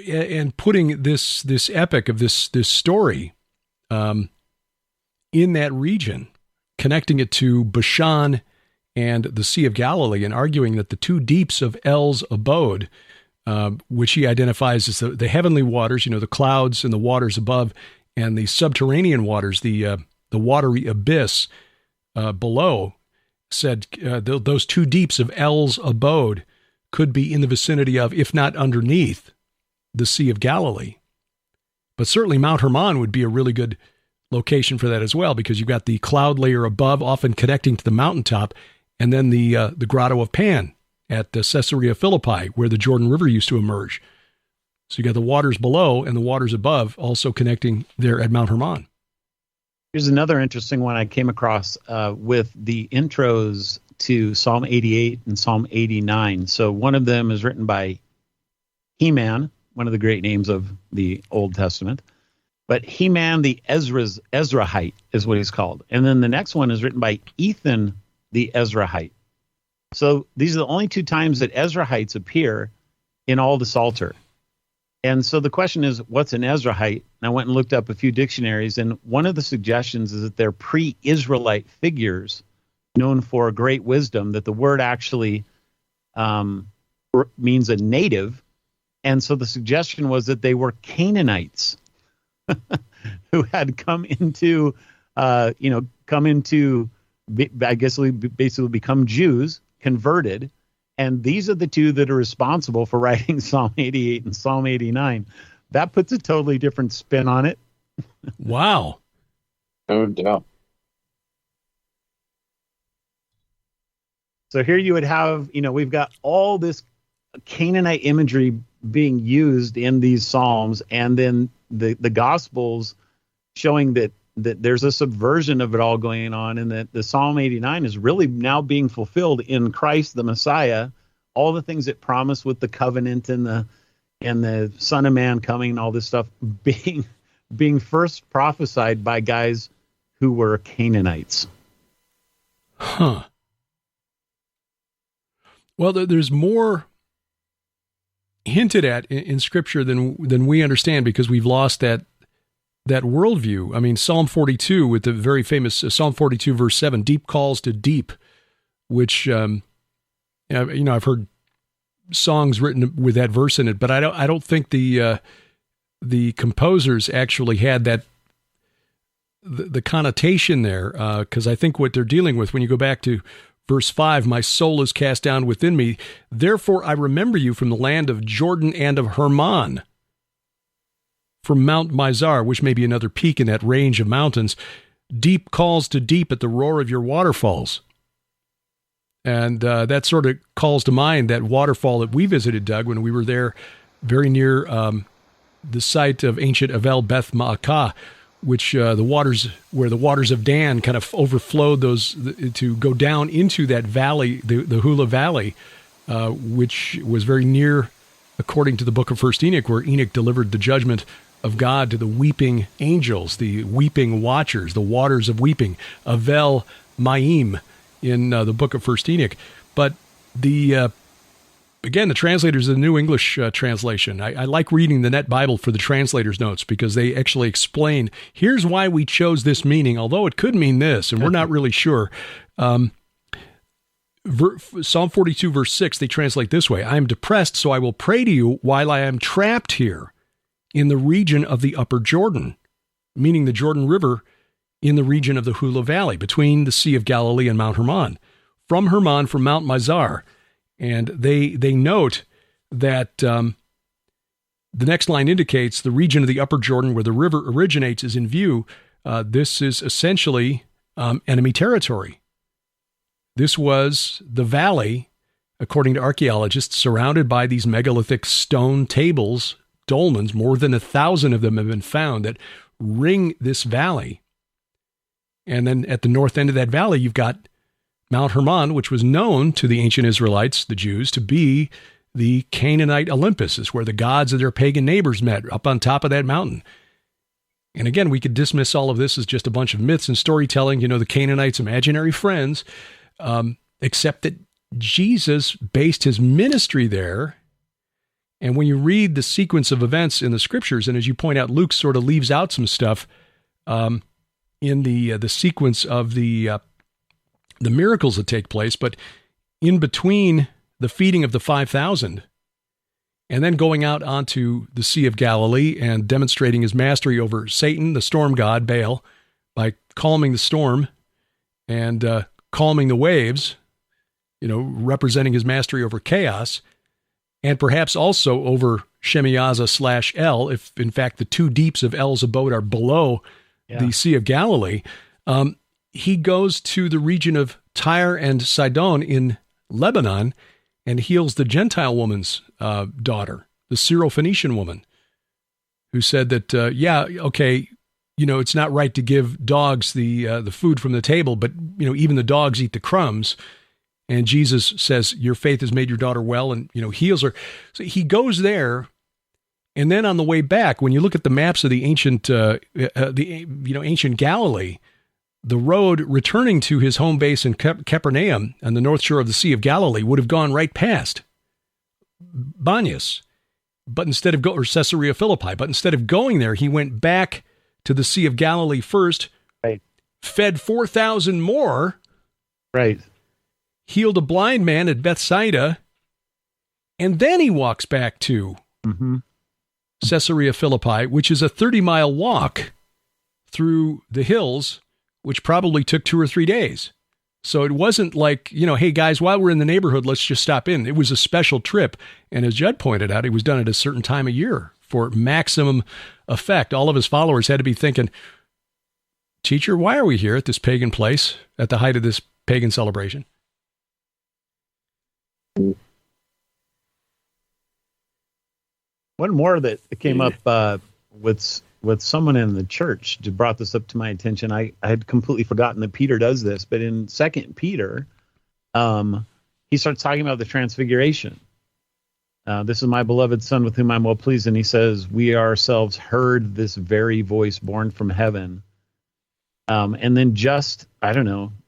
and putting this epic of this story in that region, connecting it to Bashan and the Sea of Galilee, and arguing that the two deeps of El's abode, which he identifies as the heavenly waters, the clouds and the waters above, and the subterranean waters, the watery abyss below, said those two deeps of El's abode could be in the vicinity of, if not underneath, the Sea of Galilee. But certainly Mount Hermon would be a really good location for that as well, because you've got the cloud layer above, often connecting to the mountaintop, and then the Grotto of Pan at Caesarea Philippi, where the Jordan River used to emerge. So you got the waters below and the waters above also connecting there at Mount Hermon. Here's another interesting one I came across with the intros to Psalm 88 and Psalm 89. So one of them is written by Heman, one of the great names of the Old Testament. But Heman the Ezrahite is what he's called. And then the next one is written by Ethan the Ezrahite. So these are the only two times that Ezrahites appear in all the Psalter. And so the question is, what's an Ezrahite? And I went and looked up a few dictionaries, and one of the suggestions is that they're pre-Israelite figures known for great wisdom, that the word actually means a native. And so the suggestion was that they were Canaanites who had come into, I guess basically become Jews, converted. And these are the two that are responsible for writing Psalm 88 and Psalm 89. That puts a totally different spin on it. Wow. No doubt. So here you would have, we've got all this Canaanite imagery being used in these Psalms, and then the Gospels showing that there's a subversion of it all going on, and that the Psalm 89 is really now being fulfilled in Christ, the Messiah, all the things it promised with the covenant and the Son of Man coming and all this stuff being first prophesied by guys who were Canaanites. Huh. Well, there's more hinted at in Scripture than we understand, because we've lost that worldview. I mean, Psalm 42, with the very famous Psalm 42, verse 7, deep calls to deep, which, I've heard songs written with that verse in it, but I don't think the composers actually had the connotation there, because I think what they're dealing with, when you go back to verse 5, my soul is cast down within me, therefore I remember you from the land of Jordan and of Hermon, from Mount Mizar, which may be another peak in that range of mountains. Deep calls to deep at the roar of your waterfalls. And that sort of calls to mind that waterfall that we visited, Doug, when we were there very near the site of ancient Avel Beth Ma'akah, which the waters of Dan kind of overflowed to go down into that valley, the Hula Valley, which was very near, according to the book of First Enoch, where Enoch delivered the judgment of God to the weeping angels, the weeping watchers, the waters of weeping, Avel Ma'im, in the book of First Enoch. But again, the translators of the New English translation, I like reading the Net Bible for the translator's notes, because they actually explain, here's why we chose this meaning, although it could mean this, and we're not really sure. Psalm 42, verse 6, they translate this way: I am depressed, so I will pray to you while I am trapped here in the region of the upper Jordan, meaning the Jordan River in the region of the Hula Valley, between the Sea of Galilee and Mount Hermon. From Hermon, from Mount Mizar. And they note that the next line indicates the region of the upper Jordan where the river originates is in view. This is essentially enemy territory. This was the valley, according to archaeologists, surrounded by these megalithic stone tables, dolmens. More than 1,000 of them have been found that ring this valley. And then at the north end of that valley, you've got Mount Hermon, which was known to the ancient Israelites, the Jews, to be the Canaanite Olympus, is where the gods of their pagan neighbors met, up on top of that mountain. And again, we could dismiss all of this as just a bunch of myths and storytelling, the Canaanites' imaginary friends, except that Jesus based his ministry there. And when you read the sequence of events in the scriptures, and as you point out, Luke sort of leaves out some stuff in the sequence of the miracles that take place, but in between the feeding of the 5,000 and then going out onto the Sea of Galilee and demonstrating his mastery over Satan, the storm god, Baal, by calming the storm and calming the waves, representing his mastery over chaos, and perhaps also over Shemiyaza / El, if in fact the two deeps of El's abode are below the Sea of Galilee. He goes to the region of Tyre and Sidon in Lebanon and heals the Gentile woman's daughter, the Syro-Phoenician woman, who said that, it's not right to give dogs the food from the table, but, even the dogs eat the crumbs. And Jesus says, your faith has made your daughter well, and, heals her. So he goes there. And then on the way back, when you look at the maps of the ancient, ancient Galilee, the road returning to his home base in Capernaum on the north shore of the Sea of Galilee would have gone right past Banyas, but instead of or Caesarea Philippi, but instead of going there, he went back to the Sea of Galilee first, right, fed 4,000 more, right, healed a blind man at Bethsaida, and then he walks back to Caesarea Philippi, which is a 30-mile walk through the hills, which probably took 2 or 3 days. So it wasn't like, hey guys, while we're in the neighborhood, let's just stop in. It was a special trip. And as Judd pointed out, it was done at a certain time of year for maximum effect. All of his followers had to be thinking, teacher, why are we here at this pagan place at the height of this pagan celebration? One more that came up with someone in the church brought this up to my attention. I had completely forgotten that Peter does this, but in 2 Peter, he starts talking about the transfiguration. This is my beloved son with whom I'm well pleased. And he says, we ourselves heard this very voice born from heaven. And then just, 7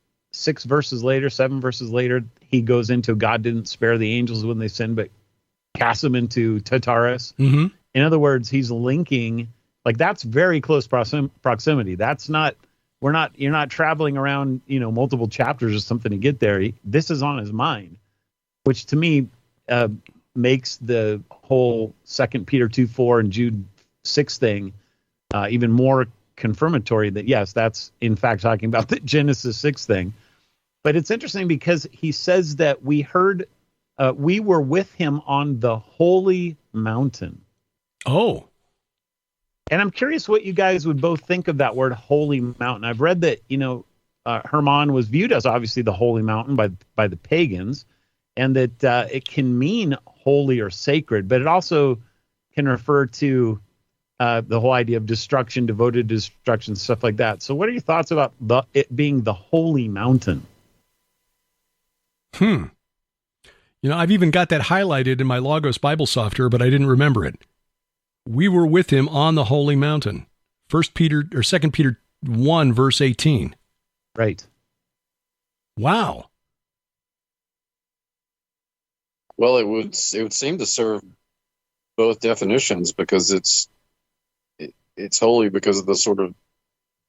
verses later, he goes into God didn't spare the angels when they sinned, but cast them into Tartarus. Mm-hmm. In other words, he's linking, that's very close proximity. That's not, you're not traveling around, multiple chapters or something to get there. This is on his mind, which to me makes the whole 2 Peter 2:4 and Jude 6 thing even more confirmatory that, yes, that's in fact talking about the Genesis 6 thing. But it's interesting because he says that we were with him on the holy mountain. Oh. And I'm curious what you guys would both think of that word holy mountain. I've read that, Hermon was viewed as obviously the holy mountain by the pagans, and that it can mean holy or sacred, but it also can refer to the whole idea of destruction, devoted to destruction, stuff like that. So what are your thoughts about it being the holy mountain? I've even got that highlighted in my Logos Bible software, but I didn't remember it. We were with him on the holy mountain. 2 Peter 1, verse 18. Right. Wow. Well, it would seem to serve both definitions, because it's holy because of the sort of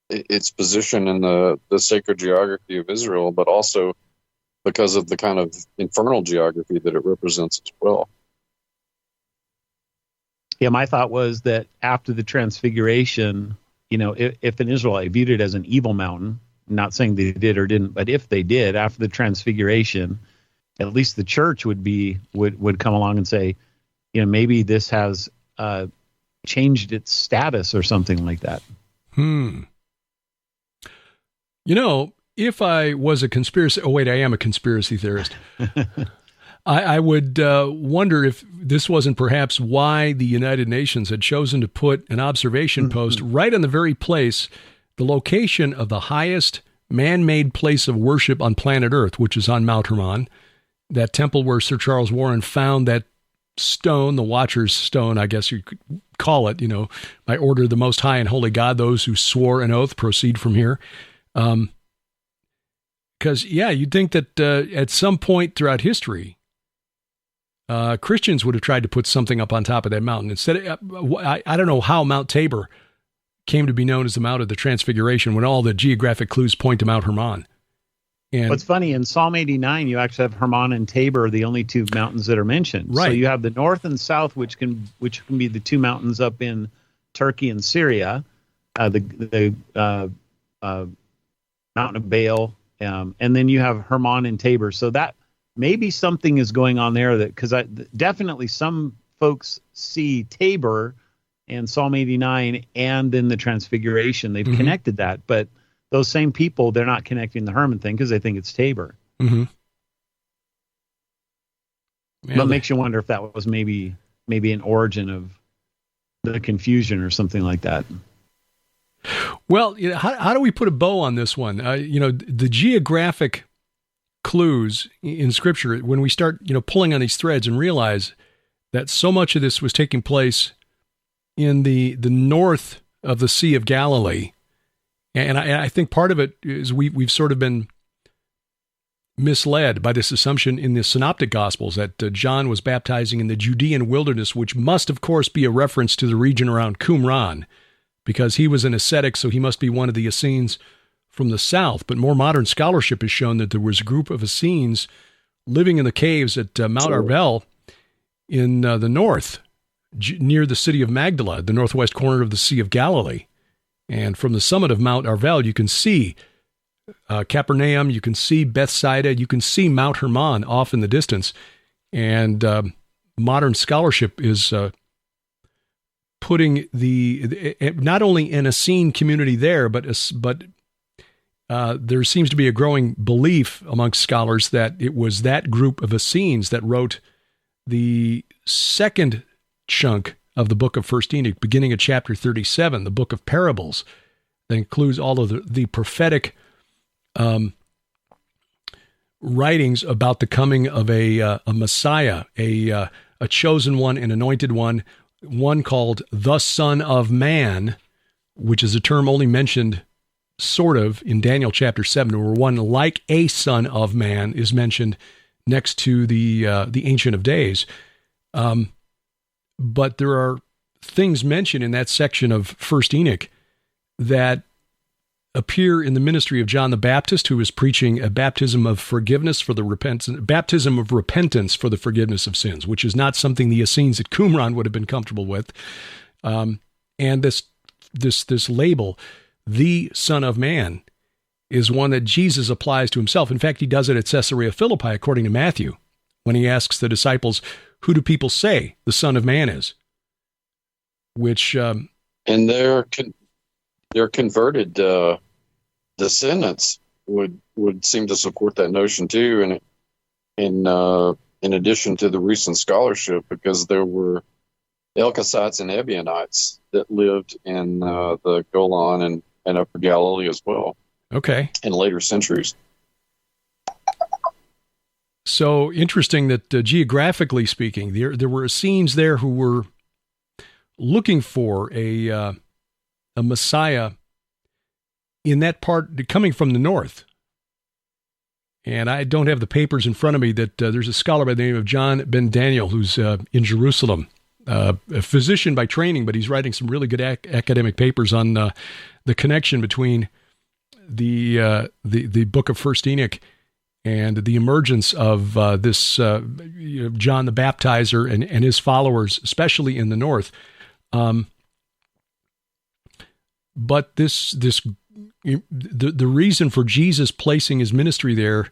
its position in the sacred geography of Israel, but also because of the kind of infernal geography that it represents as well. Yeah, my thought was that after the transfiguration, if an Israelite viewed it as an evil mountain, I'm not saying they did or didn't, but if they did, after the transfiguration, at least the church would come along and say, maybe this has changed its status or something like that. If I was a conspiracy, I am a conspiracy theorist. I would wonder if this wasn't perhaps why the United Nations had chosen to put an observation post right on the very place, the location of the highest man-made place of worship on planet Earth, which is on Mount Hermon, that temple where Sir Charles Warren found that stone, the Watcher's Stone, I guess you could call it, by order of the Most High and Holy God, those who swore an oath proceed from here. Because, you'd think that at some point throughout history, Christians would have tried to put something up on top of that mountain. Instead, I don't know how Mount Tabor came to be known as the Mount of the Transfiguration when all the geographic clues point to Mount Hermon. And what's funny, in Psalm 89, you actually have Hermon and Tabor, the only two mountains that are mentioned. Right. So you have the north and south, which can be the two mountains up in Turkey and Syria, the Mountain of Baal, and then you have Hermon and Tabor. So that maybe something is going on there, that because definitely some folks see Tabor and Psalm 89 and then the Transfiguration. They've connected that, but those same people, they're not connecting the Hermon thing because they think it's Tabor. Mm-hmm. But it makes you wonder if that was maybe an origin of the confusion or something like that. Well, how do we put a bow on this one? The geographic clues in Scripture, when we start, pulling on these threads and realize that so much of this was taking place in the north of the Sea of Galilee. And I think part of it is we've sort of been misled by this assumption in the Synoptic Gospels that John was baptizing in the Judean wilderness, which must, of course, be a reference to the region around Qumran, because he was an ascetic, so he must be one of the Essenes from the south. But more modern scholarship has shown that there was a group of Essenes living in the caves at Mount Arbel in the north, near the city of Magdala, the northwest corner of the Sea of Galilee. And from the summit of Mount Arbel, you can see Capernaum, you can see Bethsaida, you can see Mount Hermon off in the distance. And modern scholarship is putting not only an Essene community there, but there seems to be a growing belief amongst scholars that it was that group of Essenes that wrote the second chunk of the book of First Enoch, beginning at chapter 37, the book of parables, that includes all of the prophetic writings about the coming of a Messiah, a chosen one, an anointed one called the Son of Man, which is a term only mentioned sort of in Daniel chapter 7, where one like a Son of Man is mentioned next to the Ancient of Days. But there are things mentioned in that section of First Enoch that appear in the ministry of John the Baptist, who is preaching a baptism of forgiveness for the baptism of repentance for the forgiveness of sins, which is not something the Essenes at Qumran would have been comfortable with. And this label, the Son of Man, is one that Jesus applies to himself. In fact, he does it at Caesarea Philippi, according to Matthew, when he asks the disciples, "Who do people say the Son of Man is?" Which and their converted descendants would seem to support that notion too, and in addition to the recent scholarship, because there were Elkosites and Ebionites that lived in the Golan and Upper Galilee as well. Okay. In later centuries. So interesting that geographically speaking, there were Essenes there who were looking for a Messiah in that part coming from the north. And I don't have the papers in front of me that there's a scholar by the name of John Ben Daniel who's in Jerusalem, a physician by training, but he's writing some really good academic papers on the connection between the book of First Enoch and the emergence of this John the Baptizer and his followers, especially in the north. But the reason for Jesus placing his ministry there,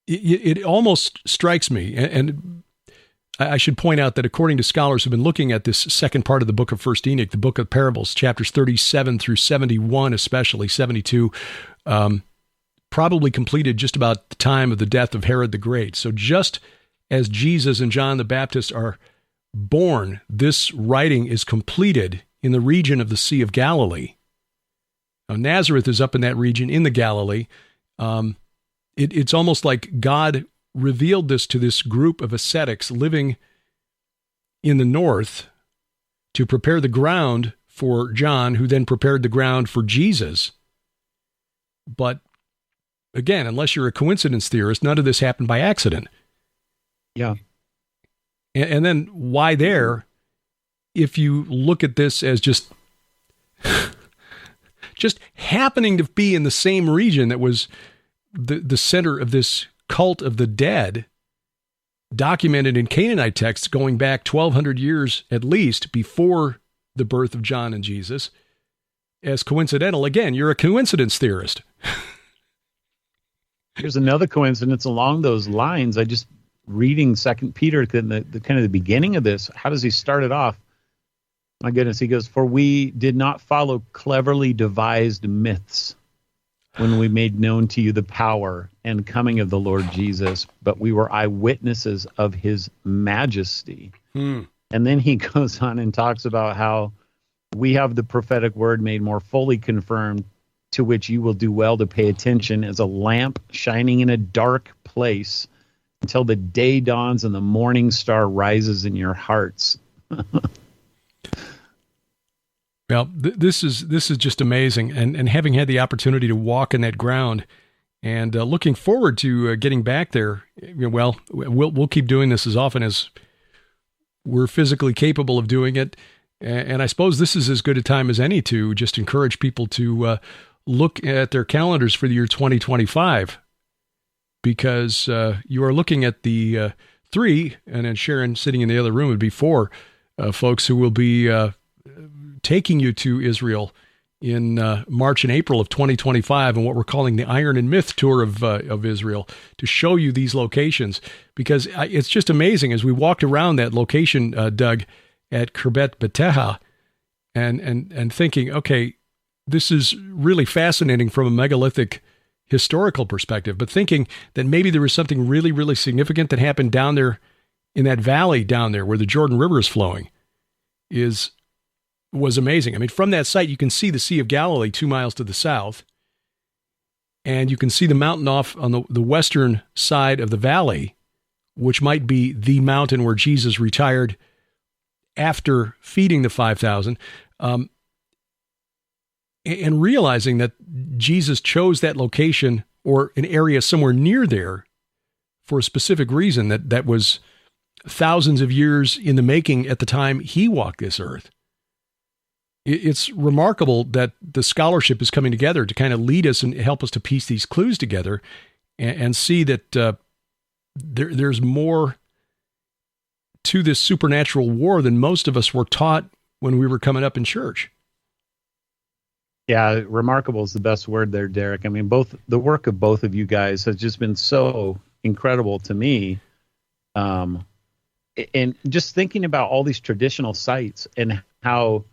it almost strikes me, and I should point out that according to scholars who've been looking at this second part of the book of First Enoch, the book of parables, chapters 37 through 71, especially 72, probably completed just about the time of the death of Herod the Great. So just as Jesus and John the Baptist are born, this writing is completed in the region of the Sea of Galilee. Now, Nazareth is up in that region in the Galilee. It's almost like God revealed this to this group of ascetics living in the north to prepare the ground for John, who then prepared the ground for Jesus. But again, unless you're a coincidence theorist, none of this happened by accident. Yeah. And then why there, if you look at this as just happening to be in the same region that was the center of this cult of the dead, documented in Canaanite texts going back 1,200 years at least before the birth of John and Jesus, as coincidental. Again, you're a coincidence theorist. Here's another coincidence along those lines. I just reading Second Peter, the kind of the beginning of this. How does he start it off? My goodness, he goes, "For we did not follow cleverly devised myths when we made known to you the power and coming of the Lord Jesus, but we were eyewitnesses of his majesty." And then he goes on and talks about how we have the prophetic word made more fully confirmed, to which you will do well to pay attention as a lamp shining in a dark place until the day dawns and the morning star rises in your hearts. Well, this is just amazing, and having had the opportunity to walk in that ground, and looking forward to getting back there. Well, we'll keep doing this as often as we're physically capable of doing it, and I suppose this is as good a time as any to just encourage people to look at their calendars for the year 2025, because you are looking at the 3, and then Sharon sitting in the other room would be 4 folks who will be taking you to Israel in March and April of 2025, and what we're calling the Iron and Myth Tour of Israel, to show you these locations, because it's just amazing as we walked around that location, Doug, at Khirbet Beteha, and thinking, okay, this is really fascinating from a megalithic historical perspective, but thinking that maybe there was something really, really significant that happened down there in that valley down there where the Jordan River is flowing was amazing. I mean, from that site, you can see the Sea of Galilee 2 miles to the south, and you can see the mountain off on the western side of the valley, which might be the mountain where Jesus retired after feeding the 5,000, and realizing that Jesus chose that location or an area somewhere near there for a specific reason that was thousands of years in the making at the time he walked this earth. It's remarkable that the scholarship is coming together to kind of lead us and help us to piece these clues together and see that there's more to this supernatural war than most of us were taught when we were coming up in church. Yeah, remarkable is the best word there, Derek. I mean, the work of both of you guys has just been so incredible to me. and just thinking about all these traditional sites and how,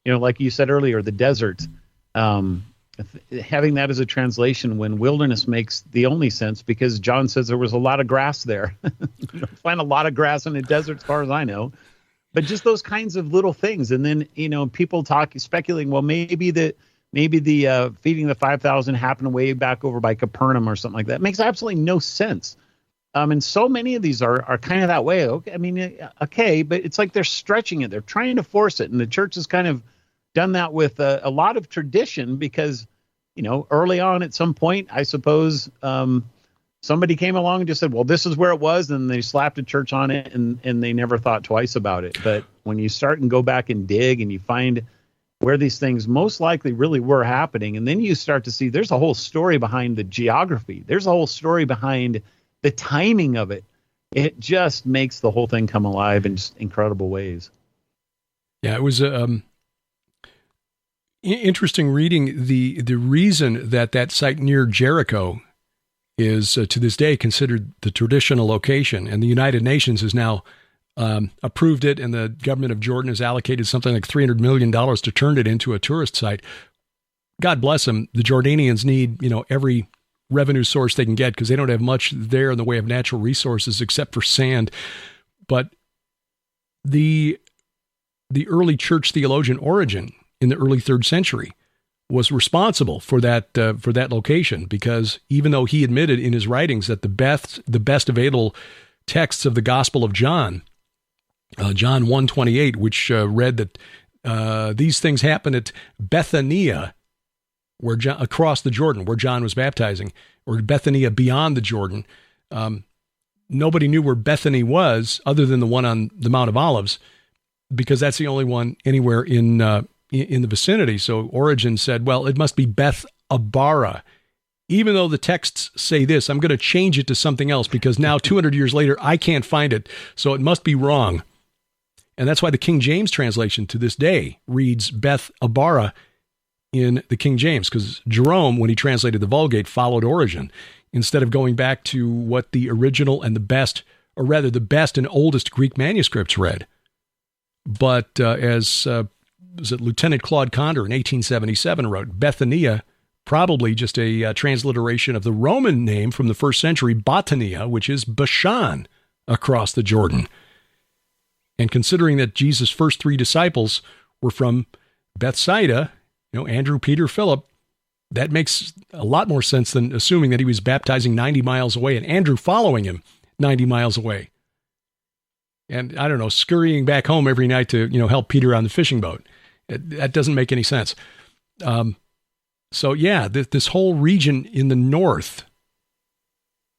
like you said earlier, the desert, having that as a translation when wilderness makes the only sense, because John says there was a lot of grass there. You don't find a lot of grass in the desert as far as I know, but just those kinds of little things. And then, people speculating, well, maybe the feeding the 5,000 happened way back over by Capernaum or something like that. It makes absolutely no sense. And so many of these are kind of that way. Okay, but it's like they're stretching it. They're trying to force it. And the church has kind of done that with a lot of tradition because, early on at some point, I suppose somebody came along and just said, well, this is where it was. And they slapped a church on it and they never thought twice about it. But when you start and go back and dig and you find where these things most likely really were happening, and then you start to see there's a whole story behind the geography. There's a whole story behind the timing of it. It just makes the whole thing come alive in just incredible ways. Yeah, it was interesting reading the reason that site near Jericho is to this day considered the traditional location, and the United Nations has now approved it, and the government of Jordan has allocated something like $300 million to turn it into a tourist site. God bless them. The Jordanians need, every revenue source they can get because they don't have much there in the way of natural resources except for sand. But the early church theologian Origen in the early 3rd century was responsible for that location, because even though he admitted in his writings that the best available texts of the Gospel of John, John 1:28, which read that these things happened at Bethania, where across the Jordan, where John was baptizing, or Bethania beyond the Jordan. Nobody knew where Bethany was other than the one on the Mount of Olives, because that's the only one anywhere in the vicinity. So Origen said, well, it must be Beth Abara. Even though the texts say this, I'm going to change it to something else because now 200 years later, I can't find it. So it must be wrong. And that's why the King James translation to this day reads Beth Abara in the King James, because Jerome, when he translated the Vulgate, followed Origen instead of going back to what the original and the best and oldest Greek manuscripts read. But as Lieutenant Claude Condor in 1877 wrote, Bethania, probably just a transliteration of the Roman name from the 1st century, Botania, which is Bashan, across the Jordan. And considering that Jesus' first 3 disciples were from Bethsaida, Andrew, Peter, Philip, that makes a lot more sense than assuming that he was baptizing 90 miles away and Andrew following him 90 miles away. And I don't know, scurrying back home every night to, help Peter on the fishing boat. That doesn't make any sense. So yeah, this whole region in the north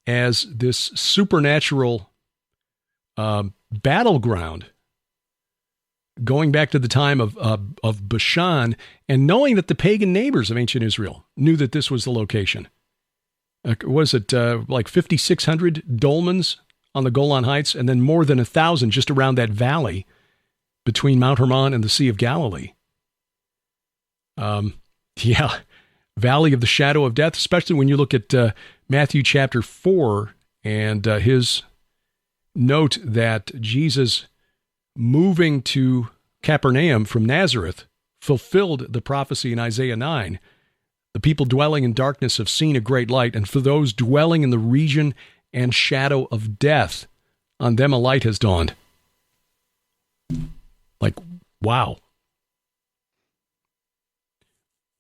as this supernatural battleground, going back to the time of Bashan, and knowing that the pagan neighbors of ancient Israel knew that this was the location. Was it like 5,600 dolmens on the Golan Heights, and then more than 1,000 just around that valley between Mount Hermon and the Sea of Galilee? Valley of the shadow of death, especially when you look at Matthew chapter 4 and his note that Jesus moving to Capernaum from Nazareth fulfilled the prophecy in Isaiah 9. The people dwelling in darkness have seen a great light, and for those dwelling in the region and shadow of death, on them a light has dawned. Like, wow.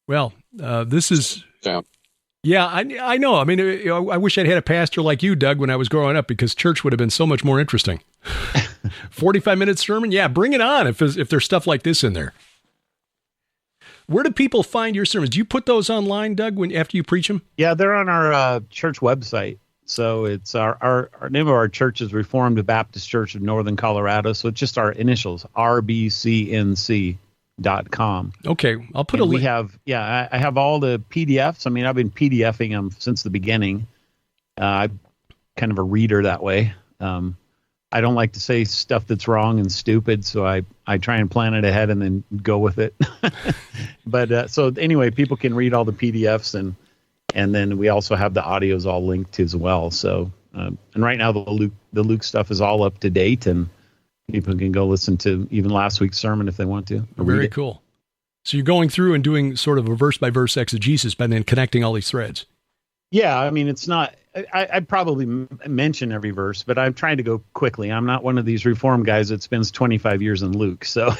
Well, this is... Yeah, I know. I mean, I wish I'd had a pastor like you, Doug, when I was growing up, because church would have been so much more interesting. 45-minute sermon? Yeah, bring it on if there's stuff like this in there. Where do people find your sermons? Do you put those online, Doug, after you preach them? Yeah, they're on our church website. So it's our name of our church is Reformed Baptist Church of Northern Colorado. So it's just our initials, rbcnc.com. Okay, I'll put a link. I have all the PDFs. I mean, I've been PDFing them since the beginning. I'm kind of a reader that way. I don't like to say stuff that's wrong and stupid, so I try and plan it ahead and then go with it. But so anyway, people can read all the PDFs, and then we also have the audios all linked as well. So and right now the Luke stuff is all up to date, and People can go listen to even last week's sermon if they want to. Very cool. So you're going through and doing sort of a verse-by-verse exegesis, but then connecting all these threads. Yeah, I mean, it's not, I'd probably mention every verse, but I'm trying to go quickly. I'm not one of these Reform guys that spends 25 years in Luke, so.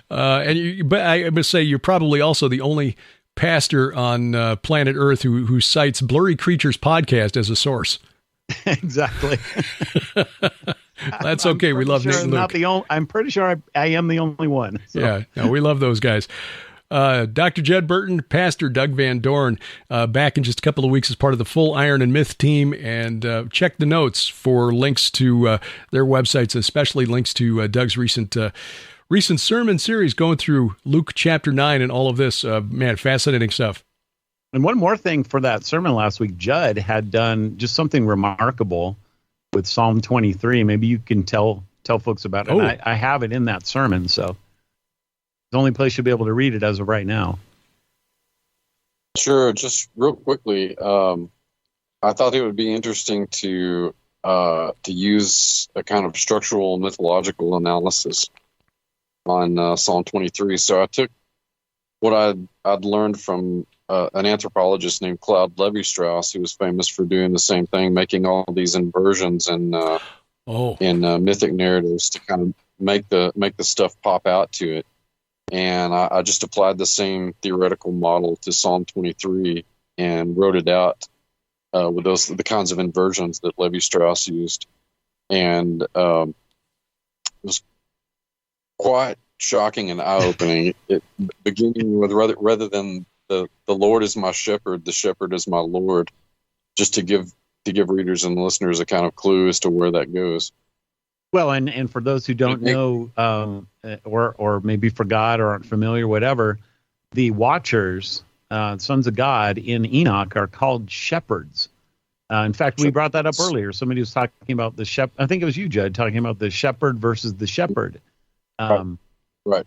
But I must say, you're probably also the only pastor on planet Earth who cites Blurry Creatures podcast as a source. Exactly. That's okay. We love Nate and Luke. I'm pretty sure I am the only one. So. Yeah, no, we love those guys. Dr. Jed Burton, Pastor Doug Van Dorn, back in just a couple of weeks as part of the full Iron and Myth team. And check the notes for links to their websites, especially links to Doug's recent sermon series going through Luke chapter 9 and all of this. Man, fascinating stuff. And one more thing for that sermon last week, Judd had done just something remarkable with Psalm 23. Maybe you can tell folks about it. Oh. I have it in that sermon, so the only place you'll be able to read it as of right now. Sure. Just real quickly, I thought it would be interesting to use a kind of structural mythological analysis on Psalm 23. So I took what I'd learned from an anthropologist named Claude Lévi-Strauss, who was famous for doing the same thing, making all these inversions in mythic narratives to kind of make the stuff pop out to it. And I just applied the same theoretical model to Psalm 23 and wrote it out with the kinds of inversions that Lévi-Strauss used. And it was quite shocking and eye-opening. Beginning with rather than the Lord is my shepherd, the shepherd is my Lord, just to give readers and listeners a kind of clue as to where that goes. Well, and for those who don't know, or maybe forgot or aren't familiar, whatever, the Watchers, sons of God in Enoch, are called shepherds. In fact, we brought that up earlier. Somebody was talking about the shepherd. I think it was you, Judd, talking about the shepherd versus the shepherd. Right.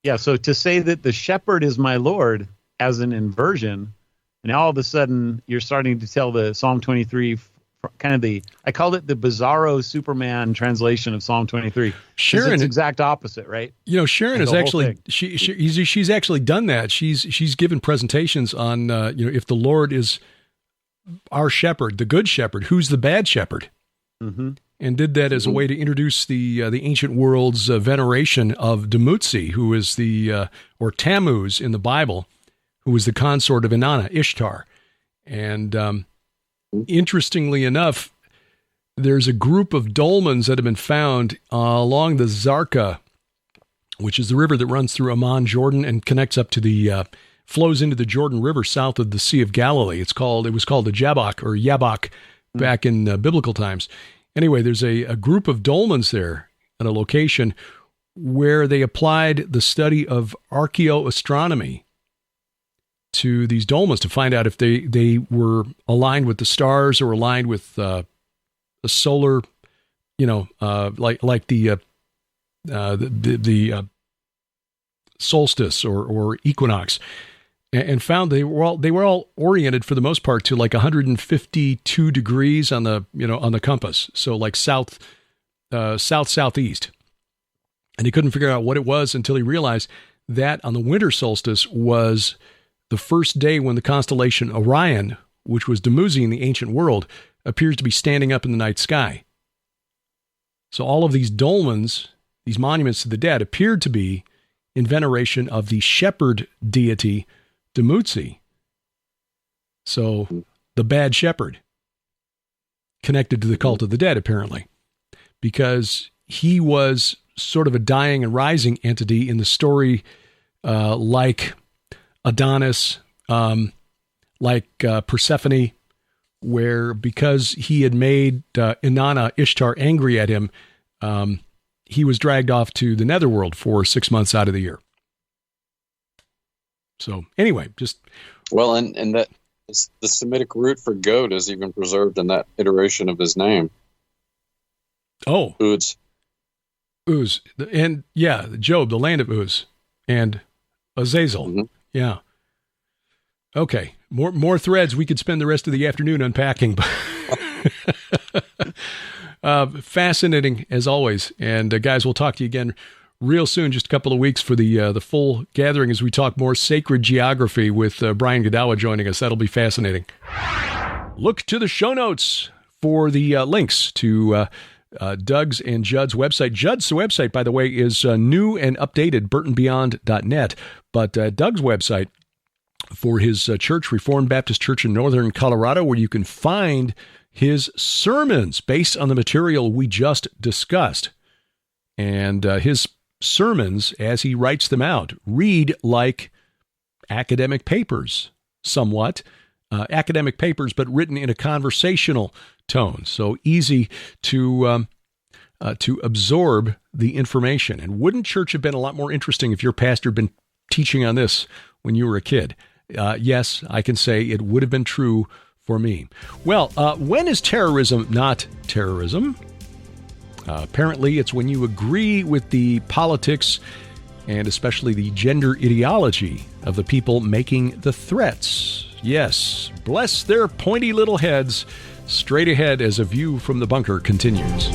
Yeah. So to say that the shepherd is my Lord as an inversion, and all of a sudden you're starting to tell the Psalm 23 kind of I called it the bizarro Superman translation of Psalm 23. Sharon, it's exact opposite, right? Sharon is actually she's actually done that. She's given presentations on if the Lord is our shepherd, the good shepherd, who's the bad shepherd, and did that as a way to introduce the ancient world's veneration of Dumuzi, who is or Tammuz in the Bible, who was the consort of Inanna, Ishtar, and interestingly enough, there's a group of dolmens that have been found along the Zarqa, which is the river that runs through Amman, Jordan, and connects up to flows into the Jordan River south of the Sea of Galilee. It was called the Jabbok or Yabok back in biblical times. Anyway, there's a group of dolmens there at a location where they applied the study of archaeoastronomy to these dolmens to find out if they were aligned with the stars or aligned with the solar, like the solstice or equinox, and found they were all oriented for the most part to like 152 degrees on the compass, so like southeast, and he couldn't figure out what it was until he realized that on the winter solstice was the first day when the constellation Orion, which was Dumuzi in the ancient world, appears to be standing up in the night sky. So all of these dolmens, these monuments to the dead, appeared to be in veneration of the shepherd deity Dumuzi. So the bad shepherd, connected to the cult of the dead, apparently, because he was sort of a dying and rising entity in the story, like Adonis, like Persephone, where because he had made Inanna, Ishtar, angry at him, he was dragged off to the netherworld for 6 months out of the year. So anyway, and that the Semitic root for goat is even preserved in that iteration of his name. Oh, Uz. And yeah, Job, the land of Uz, and Azazel. Mm-hmm. Yeah. Okay, more threads. We could spend the rest of the afternoon unpacking. Fascinating as always. And guys, we'll talk to you again real soon. Just a couple of weeks for the full gathering as we talk more sacred geography with Brian Godawa joining us. That'll be fascinating. Look to the show notes for the links to Doug's and Judd's website. Judd's website, by the way, is new and updated, burtonbeyond.net. But Doug's website for his church, Reformed Baptist Church in Northern Colorado, where you can find his sermons based on the material we just discussed. And his sermons, as he writes them out, read like academic papers, somewhat. Academic papers, but written in a conversational tone. So easy to absorb the information. And wouldn't church have been a lot more interesting if your pastor had been teaching on this when you were a kid? Yes, I can say it would have been true for me. Well, when is terrorism not terrorism? Apparently, it's when you agree with the politics and especially the gender ideology of the people making the threats. Yes, bless their pointy little heads. Straight ahead as A View from the Bunker continues.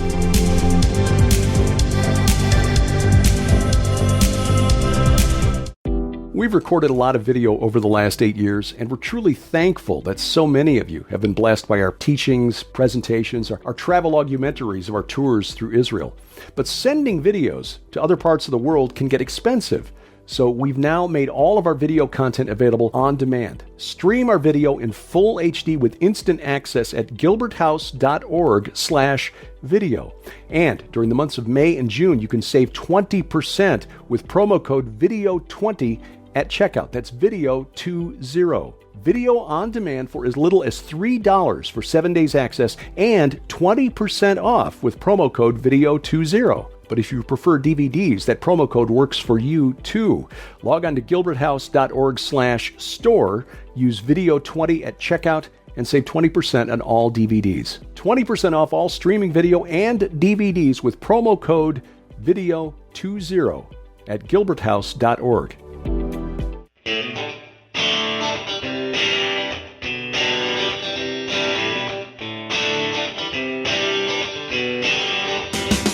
We've recorded a lot of video over the last 8 years, and we're truly thankful that so many of you have been blessed by our teachings, presentations, our travel augmentaries of our tours through Israel. But sending videos to other parts of the world can get expensive. So we've now made all of our video content available on demand. Stream our video in full HD with instant access at gilberthouse.org/video. And during the months of May and June, you can save 20% with promo code VIDEO20 at checkout. That's VIDEO20. Video on demand for as little as $3 for 7 days access and 20% off with promo code VIDEO20. But if you prefer DVDs, that promo code works for you too. Log on to gilberthouse.org/store, use VIDEO20 at checkout, and save 20% on all DVDs. 20% off all streaming video and DVDs with promo code VIDEO20 at gilberthouse.org.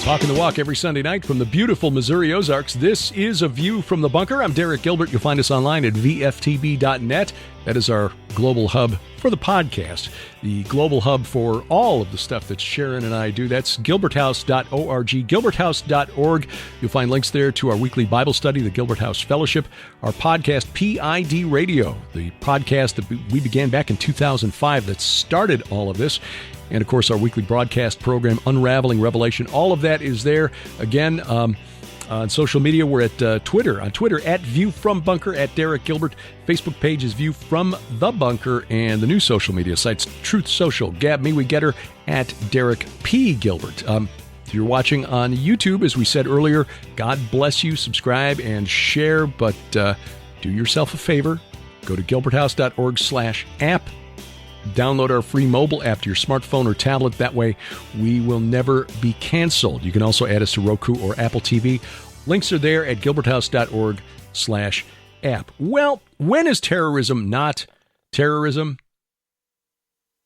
Walking the walk every Sunday night from the beautiful Missouri Ozarks. This is A View from the Bunker. I'm Derek Gilbert. You'll find us online at VFTB.net. That is our global hub for the podcast, the global hub for all of the stuff that Sharon and I do. That's gilberthouse.org, gilberthouse.org. You'll find links there to our weekly Bible study, the Gilbert House Fellowship, our podcast, PID Radio, the podcast that we began back in 2005 that started all of this. And, of course, our weekly broadcast program, Unraveling Revelation. All of that is there. Again, on social media, we're at Twitter. On Twitter, at View From Bunker, at Derek Gilbert. Facebook page is View From the Bunker. And the new social media sites, Truth Social, Gab Me We Get Her, at Derek P. Gilbert. If you're watching on YouTube, as we said earlier, God bless you. Subscribe and share. But do yourself a favor. Go to gilberthouse.org/app. Download our free mobile app to your smartphone or tablet. That way, we will never be canceled. You can also add us to Roku or Apple TV. Links are there at gilberthouse.org/app. Well, when is terrorism not terrorism?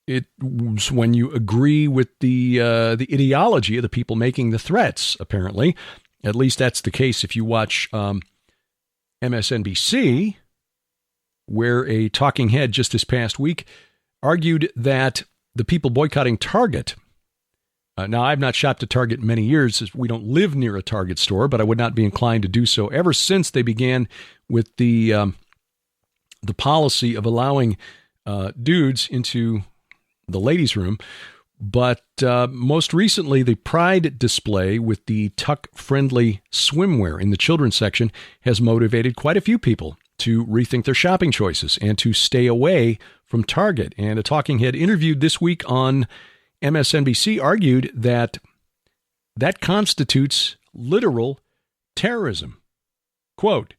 It's when you agree with the ideology of the people making the threats, apparently. At least that's the case if you watch MSNBC, where a talking head just this past week argued that the people boycotting Target, now I've not shopped at Target in many years, as we don't live near a Target store, but I would not be inclined to do so ever since they began with the policy of allowing dudes into the ladies' room. But most recently, the Pride display with the tuck-friendly swimwear in the children's section has motivated quite a few people to rethink their shopping choices and to stay away from Target. And a talking head interviewed this week on MSNBC argued that that constitutes literal terrorism. Quote,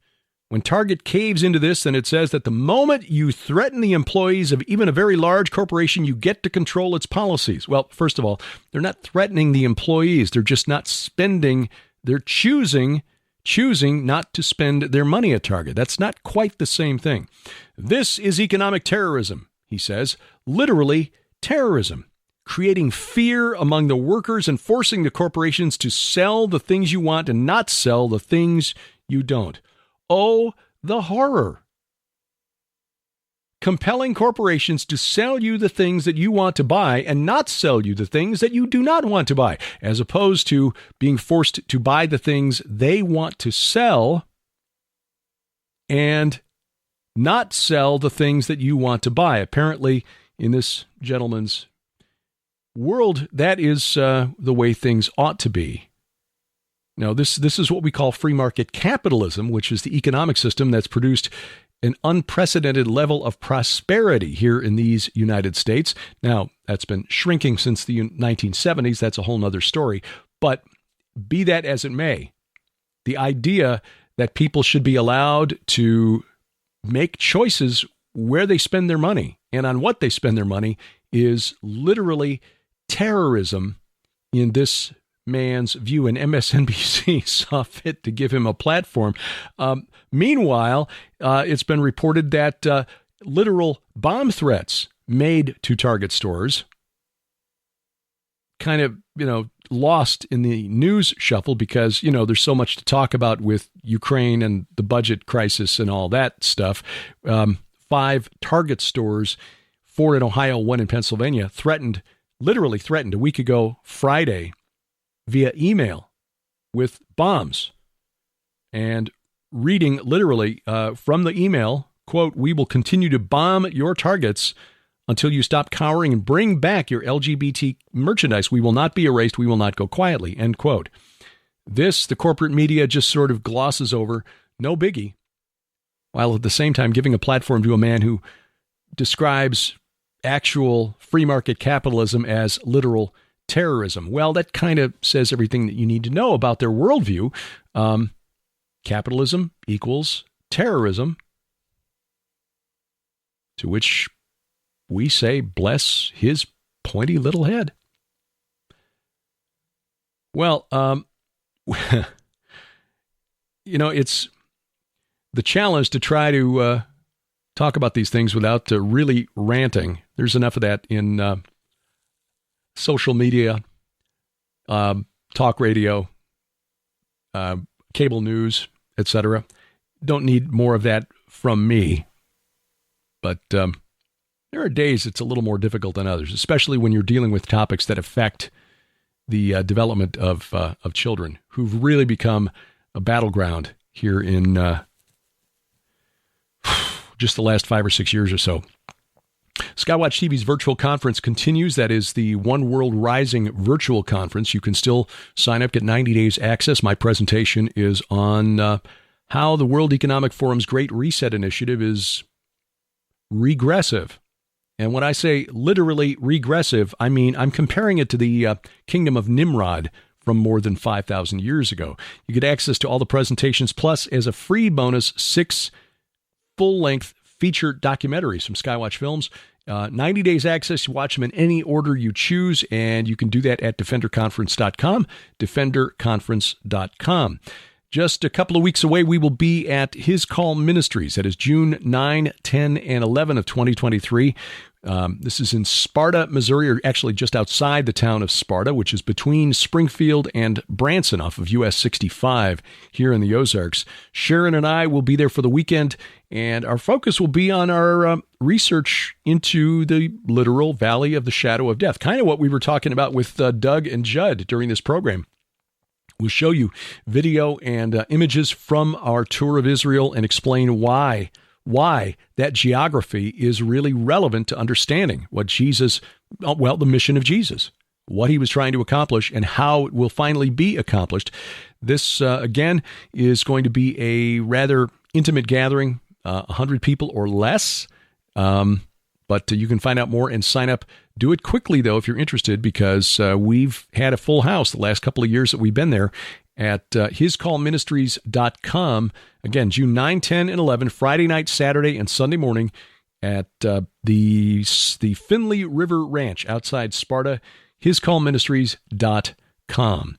when Target caves into this, then it says that the moment you threaten the employees of even a very large corporation, you get to control its policies. Well, first of all, they're not threatening the employees. They're just not spending. They're choosing choosing not to spend their money at Target. That's not quite the same thing. This is economic terrorism, he says, literally terrorism, creating fear among the workers and forcing the corporations to sell the things you want and not sell the things you don't. Oh, the horror. Compelling corporations to sell you the things that you want to buy and not sell you the things that you do not want to buy, as opposed to being forced to buy the things they want to sell and not sell the things that you want to buy. Apparently, in this gentleman's world, that is the way things ought to be. Now, this is what we call free market capitalism, which is the economic system that's produced an unprecedented level of prosperity here in these United States. Now, that's been shrinking since the 1970s. That's a whole nother story. But be that as it may, the idea that people should be allowed to make choices where they spend their money and on what they spend their money is literally terrorism in this man's view, and MSNBC saw fit to give him a platform. Meanwhile, it's been reported that literal bomb threats made to Target stores kind of, lost in the news shuffle because, there's so much to talk about with Ukraine and the budget crisis and all that stuff. 5 Target stores, 4 in Ohio, 1 in Pennsylvania, literally threatened a week ago, Friday, via email with bombs. And reading literally from the email, quote, "We will continue to bomb your Targets until you stop cowering and bring back your LGBT merchandise. We will not be erased. We will not go quietly," end quote. This, the corporate media just sort of glosses over, no biggie, while at the same time giving a platform to a man who describes actual free market capitalism as literal terrorism. Well, that kind of says everything that you need to know about their worldview. Capitalism equals terrorism, to which we say, bless his pointy little head. Well, it's the challenge to try to talk about these things without really ranting. There's enough of that in social media, talk radio, cable news, etc. Don't need more of that from me. But there are days it's a little more difficult than others, especially when you're dealing with topics that affect the development of children who've really become a battleground here in just the last 5 or 6 years or so. Skywatch TV's virtual conference continues. That is the One World Rising virtual conference. You can still sign up, get 90 days access. My presentation is on how the World Economic Forum's Great Reset Initiative is regressive. And when I say literally regressive, I mean I'm comparing it to the kingdom of Nimrod from more than 5,000 years ago. You get access to all the presentations, plus as a free bonus, 6 full-length feature documentaries from Skywatch Films. 90 days access. You watch them in any order you choose, and you can do that at defenderconference.com, defenderconference.com. Just a couple of weeks away, we will be at His Call Ministries. That is June 9, 10, and 11 of 2023. This is in Sparta, Missouri, or actually just outside the town of Sparta, which is between Springfield and Branson off of US 65 here in the Ozarks. Sharon and I will be there for the weekend, and our focus will be on our research into the literal valley of the shadow of death, kind of what we were talking about with Doug and Judd during this program. We'll show you video and images from our tour of Israel and explain why that geography is really relevant to understanding what the mission of Jesus, what he was trying to accomplish, and how it will finally be accomplished. This, again, is going to be a rather intimate gathering, 100 people or less. But you can find out more and sign up. Do it quickly, though, if you're interested, because we've had a full house the last couple of years that we've been there at hiscallministries.com. Again, June 9, 10, and 11, Friday night, Saturday, and Sunday morning at the Finley River Ranch outside Sparta, hiscallministries.com.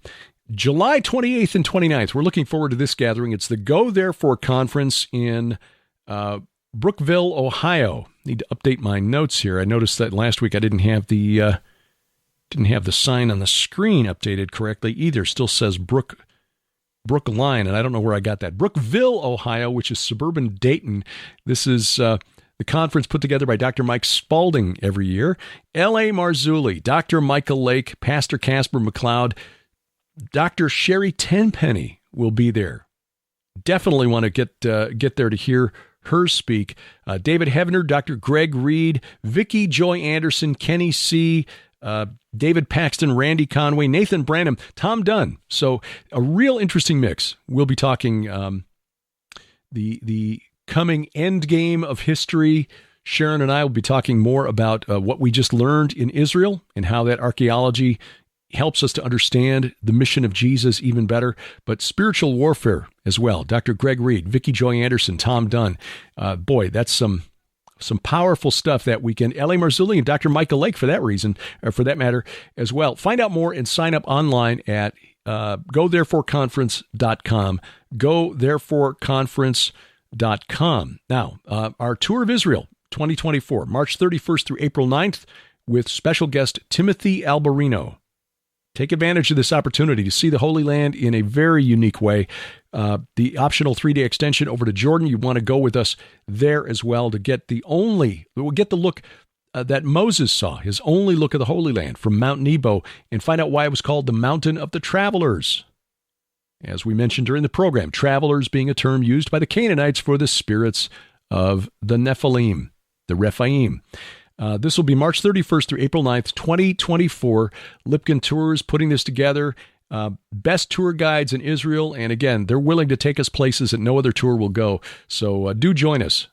July 28th and 29th. We're looking forward to this gathering. It's the Go Therefore Conference in Brookville, Ohio. Need to update my notes here. I noticed that last week I didn't have the sign on the screen updated correctly either. Still says Brookline, and I don't know where I got that. Brookville, Ohio, which is suburban Dayton. This is the conference put together by Dr. Mike Spalding every year. L.A. Marzulli, Dr. Michael Lake, Pastor Casper McLeod, Dr. Sherry Tenpenny will be there. Definitely want to get there to hear her speak. David Heavener, Dr. Greg Reed, Vicki Joy Anderson, Kenny C., David Paxton, Randy Conway, Nathan Branham, Tom Dunn. So a real interesting mix. We'll be talking the coming end game of history. Sharon and I will be talking more about what we just learned in Israel and how that archaeology helps us to understand the mission of Jesus even better, but spiritual warfare as well. Dr. Greg Reed, Vicki Joy Anderson, Tom Dunn. Boy, that's some powerful stuff that weekend. L.A. Marzulli and Dr. Michael Lake for that reason, or for that matter as well. Find out more and sign up online at gothereforeconference.com. Gothereforeconference.com. Now, our Tour of Israel 2024, March 31st through April 9th, with special guest Timothy Alberino. Take advantage of this opportunity to see the Holy Land in a very unique way. The optional 3-day extension over to Jordan, you want to go with us there as well to get the look that Moses saw, his only look of the Holy Land from Mount Nebo, and find out why it was called the Mountain of the Travelers. As we mentioned during the program, travelers being a term used by the Canaanites for the spirits of the Nephilim, the Rephaim. This will be March 31st through April 9th, 2024. Lipkin Tours putting this together. Best tour guides in Israel. And again, they're willing to take us places that no other tour will go. So do join us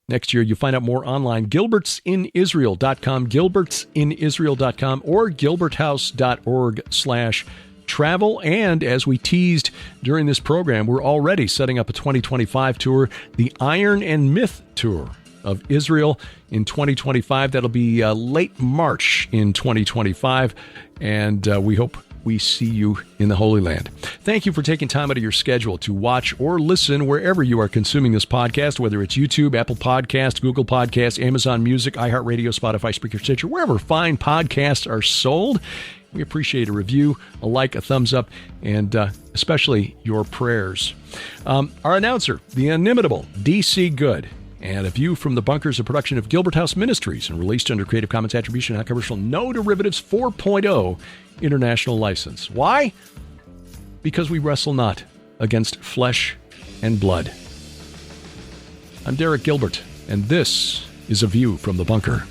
next year. You find out more online, gilbertsinisrael.com, gilbertsinisrael.com, or gilberthouse.org/travel. And as we teased during this program, we're already setting up a 2025 tour, the Iron and Myth Tour of Israel in 2025. That'll be late March in 2025, and we hope we see you in the Holy Land. Thank you for taking time out of your schedule to watch or listen wherever you are consuming this podcast, whether it's YouTube, Apple Podcasts, Google Podcasts, Amazon Music, iHeartRadio, Spotify, Spreaker, Stitcher, wherever fine podcasts are sold. We appreciate a review, a like, a thumbs up, and especially your prayers. Our announcer, the inimitable DC Good, and A View from the Bunker is a production of Gilbert House Ministries and released under Creative Commons Attribution, Non-Commercial, No Derivatives 4.0 International License. Why? Because we wrestle not against flesh and blood. I'm Derek Gilbert, and this is A View from the Bunker.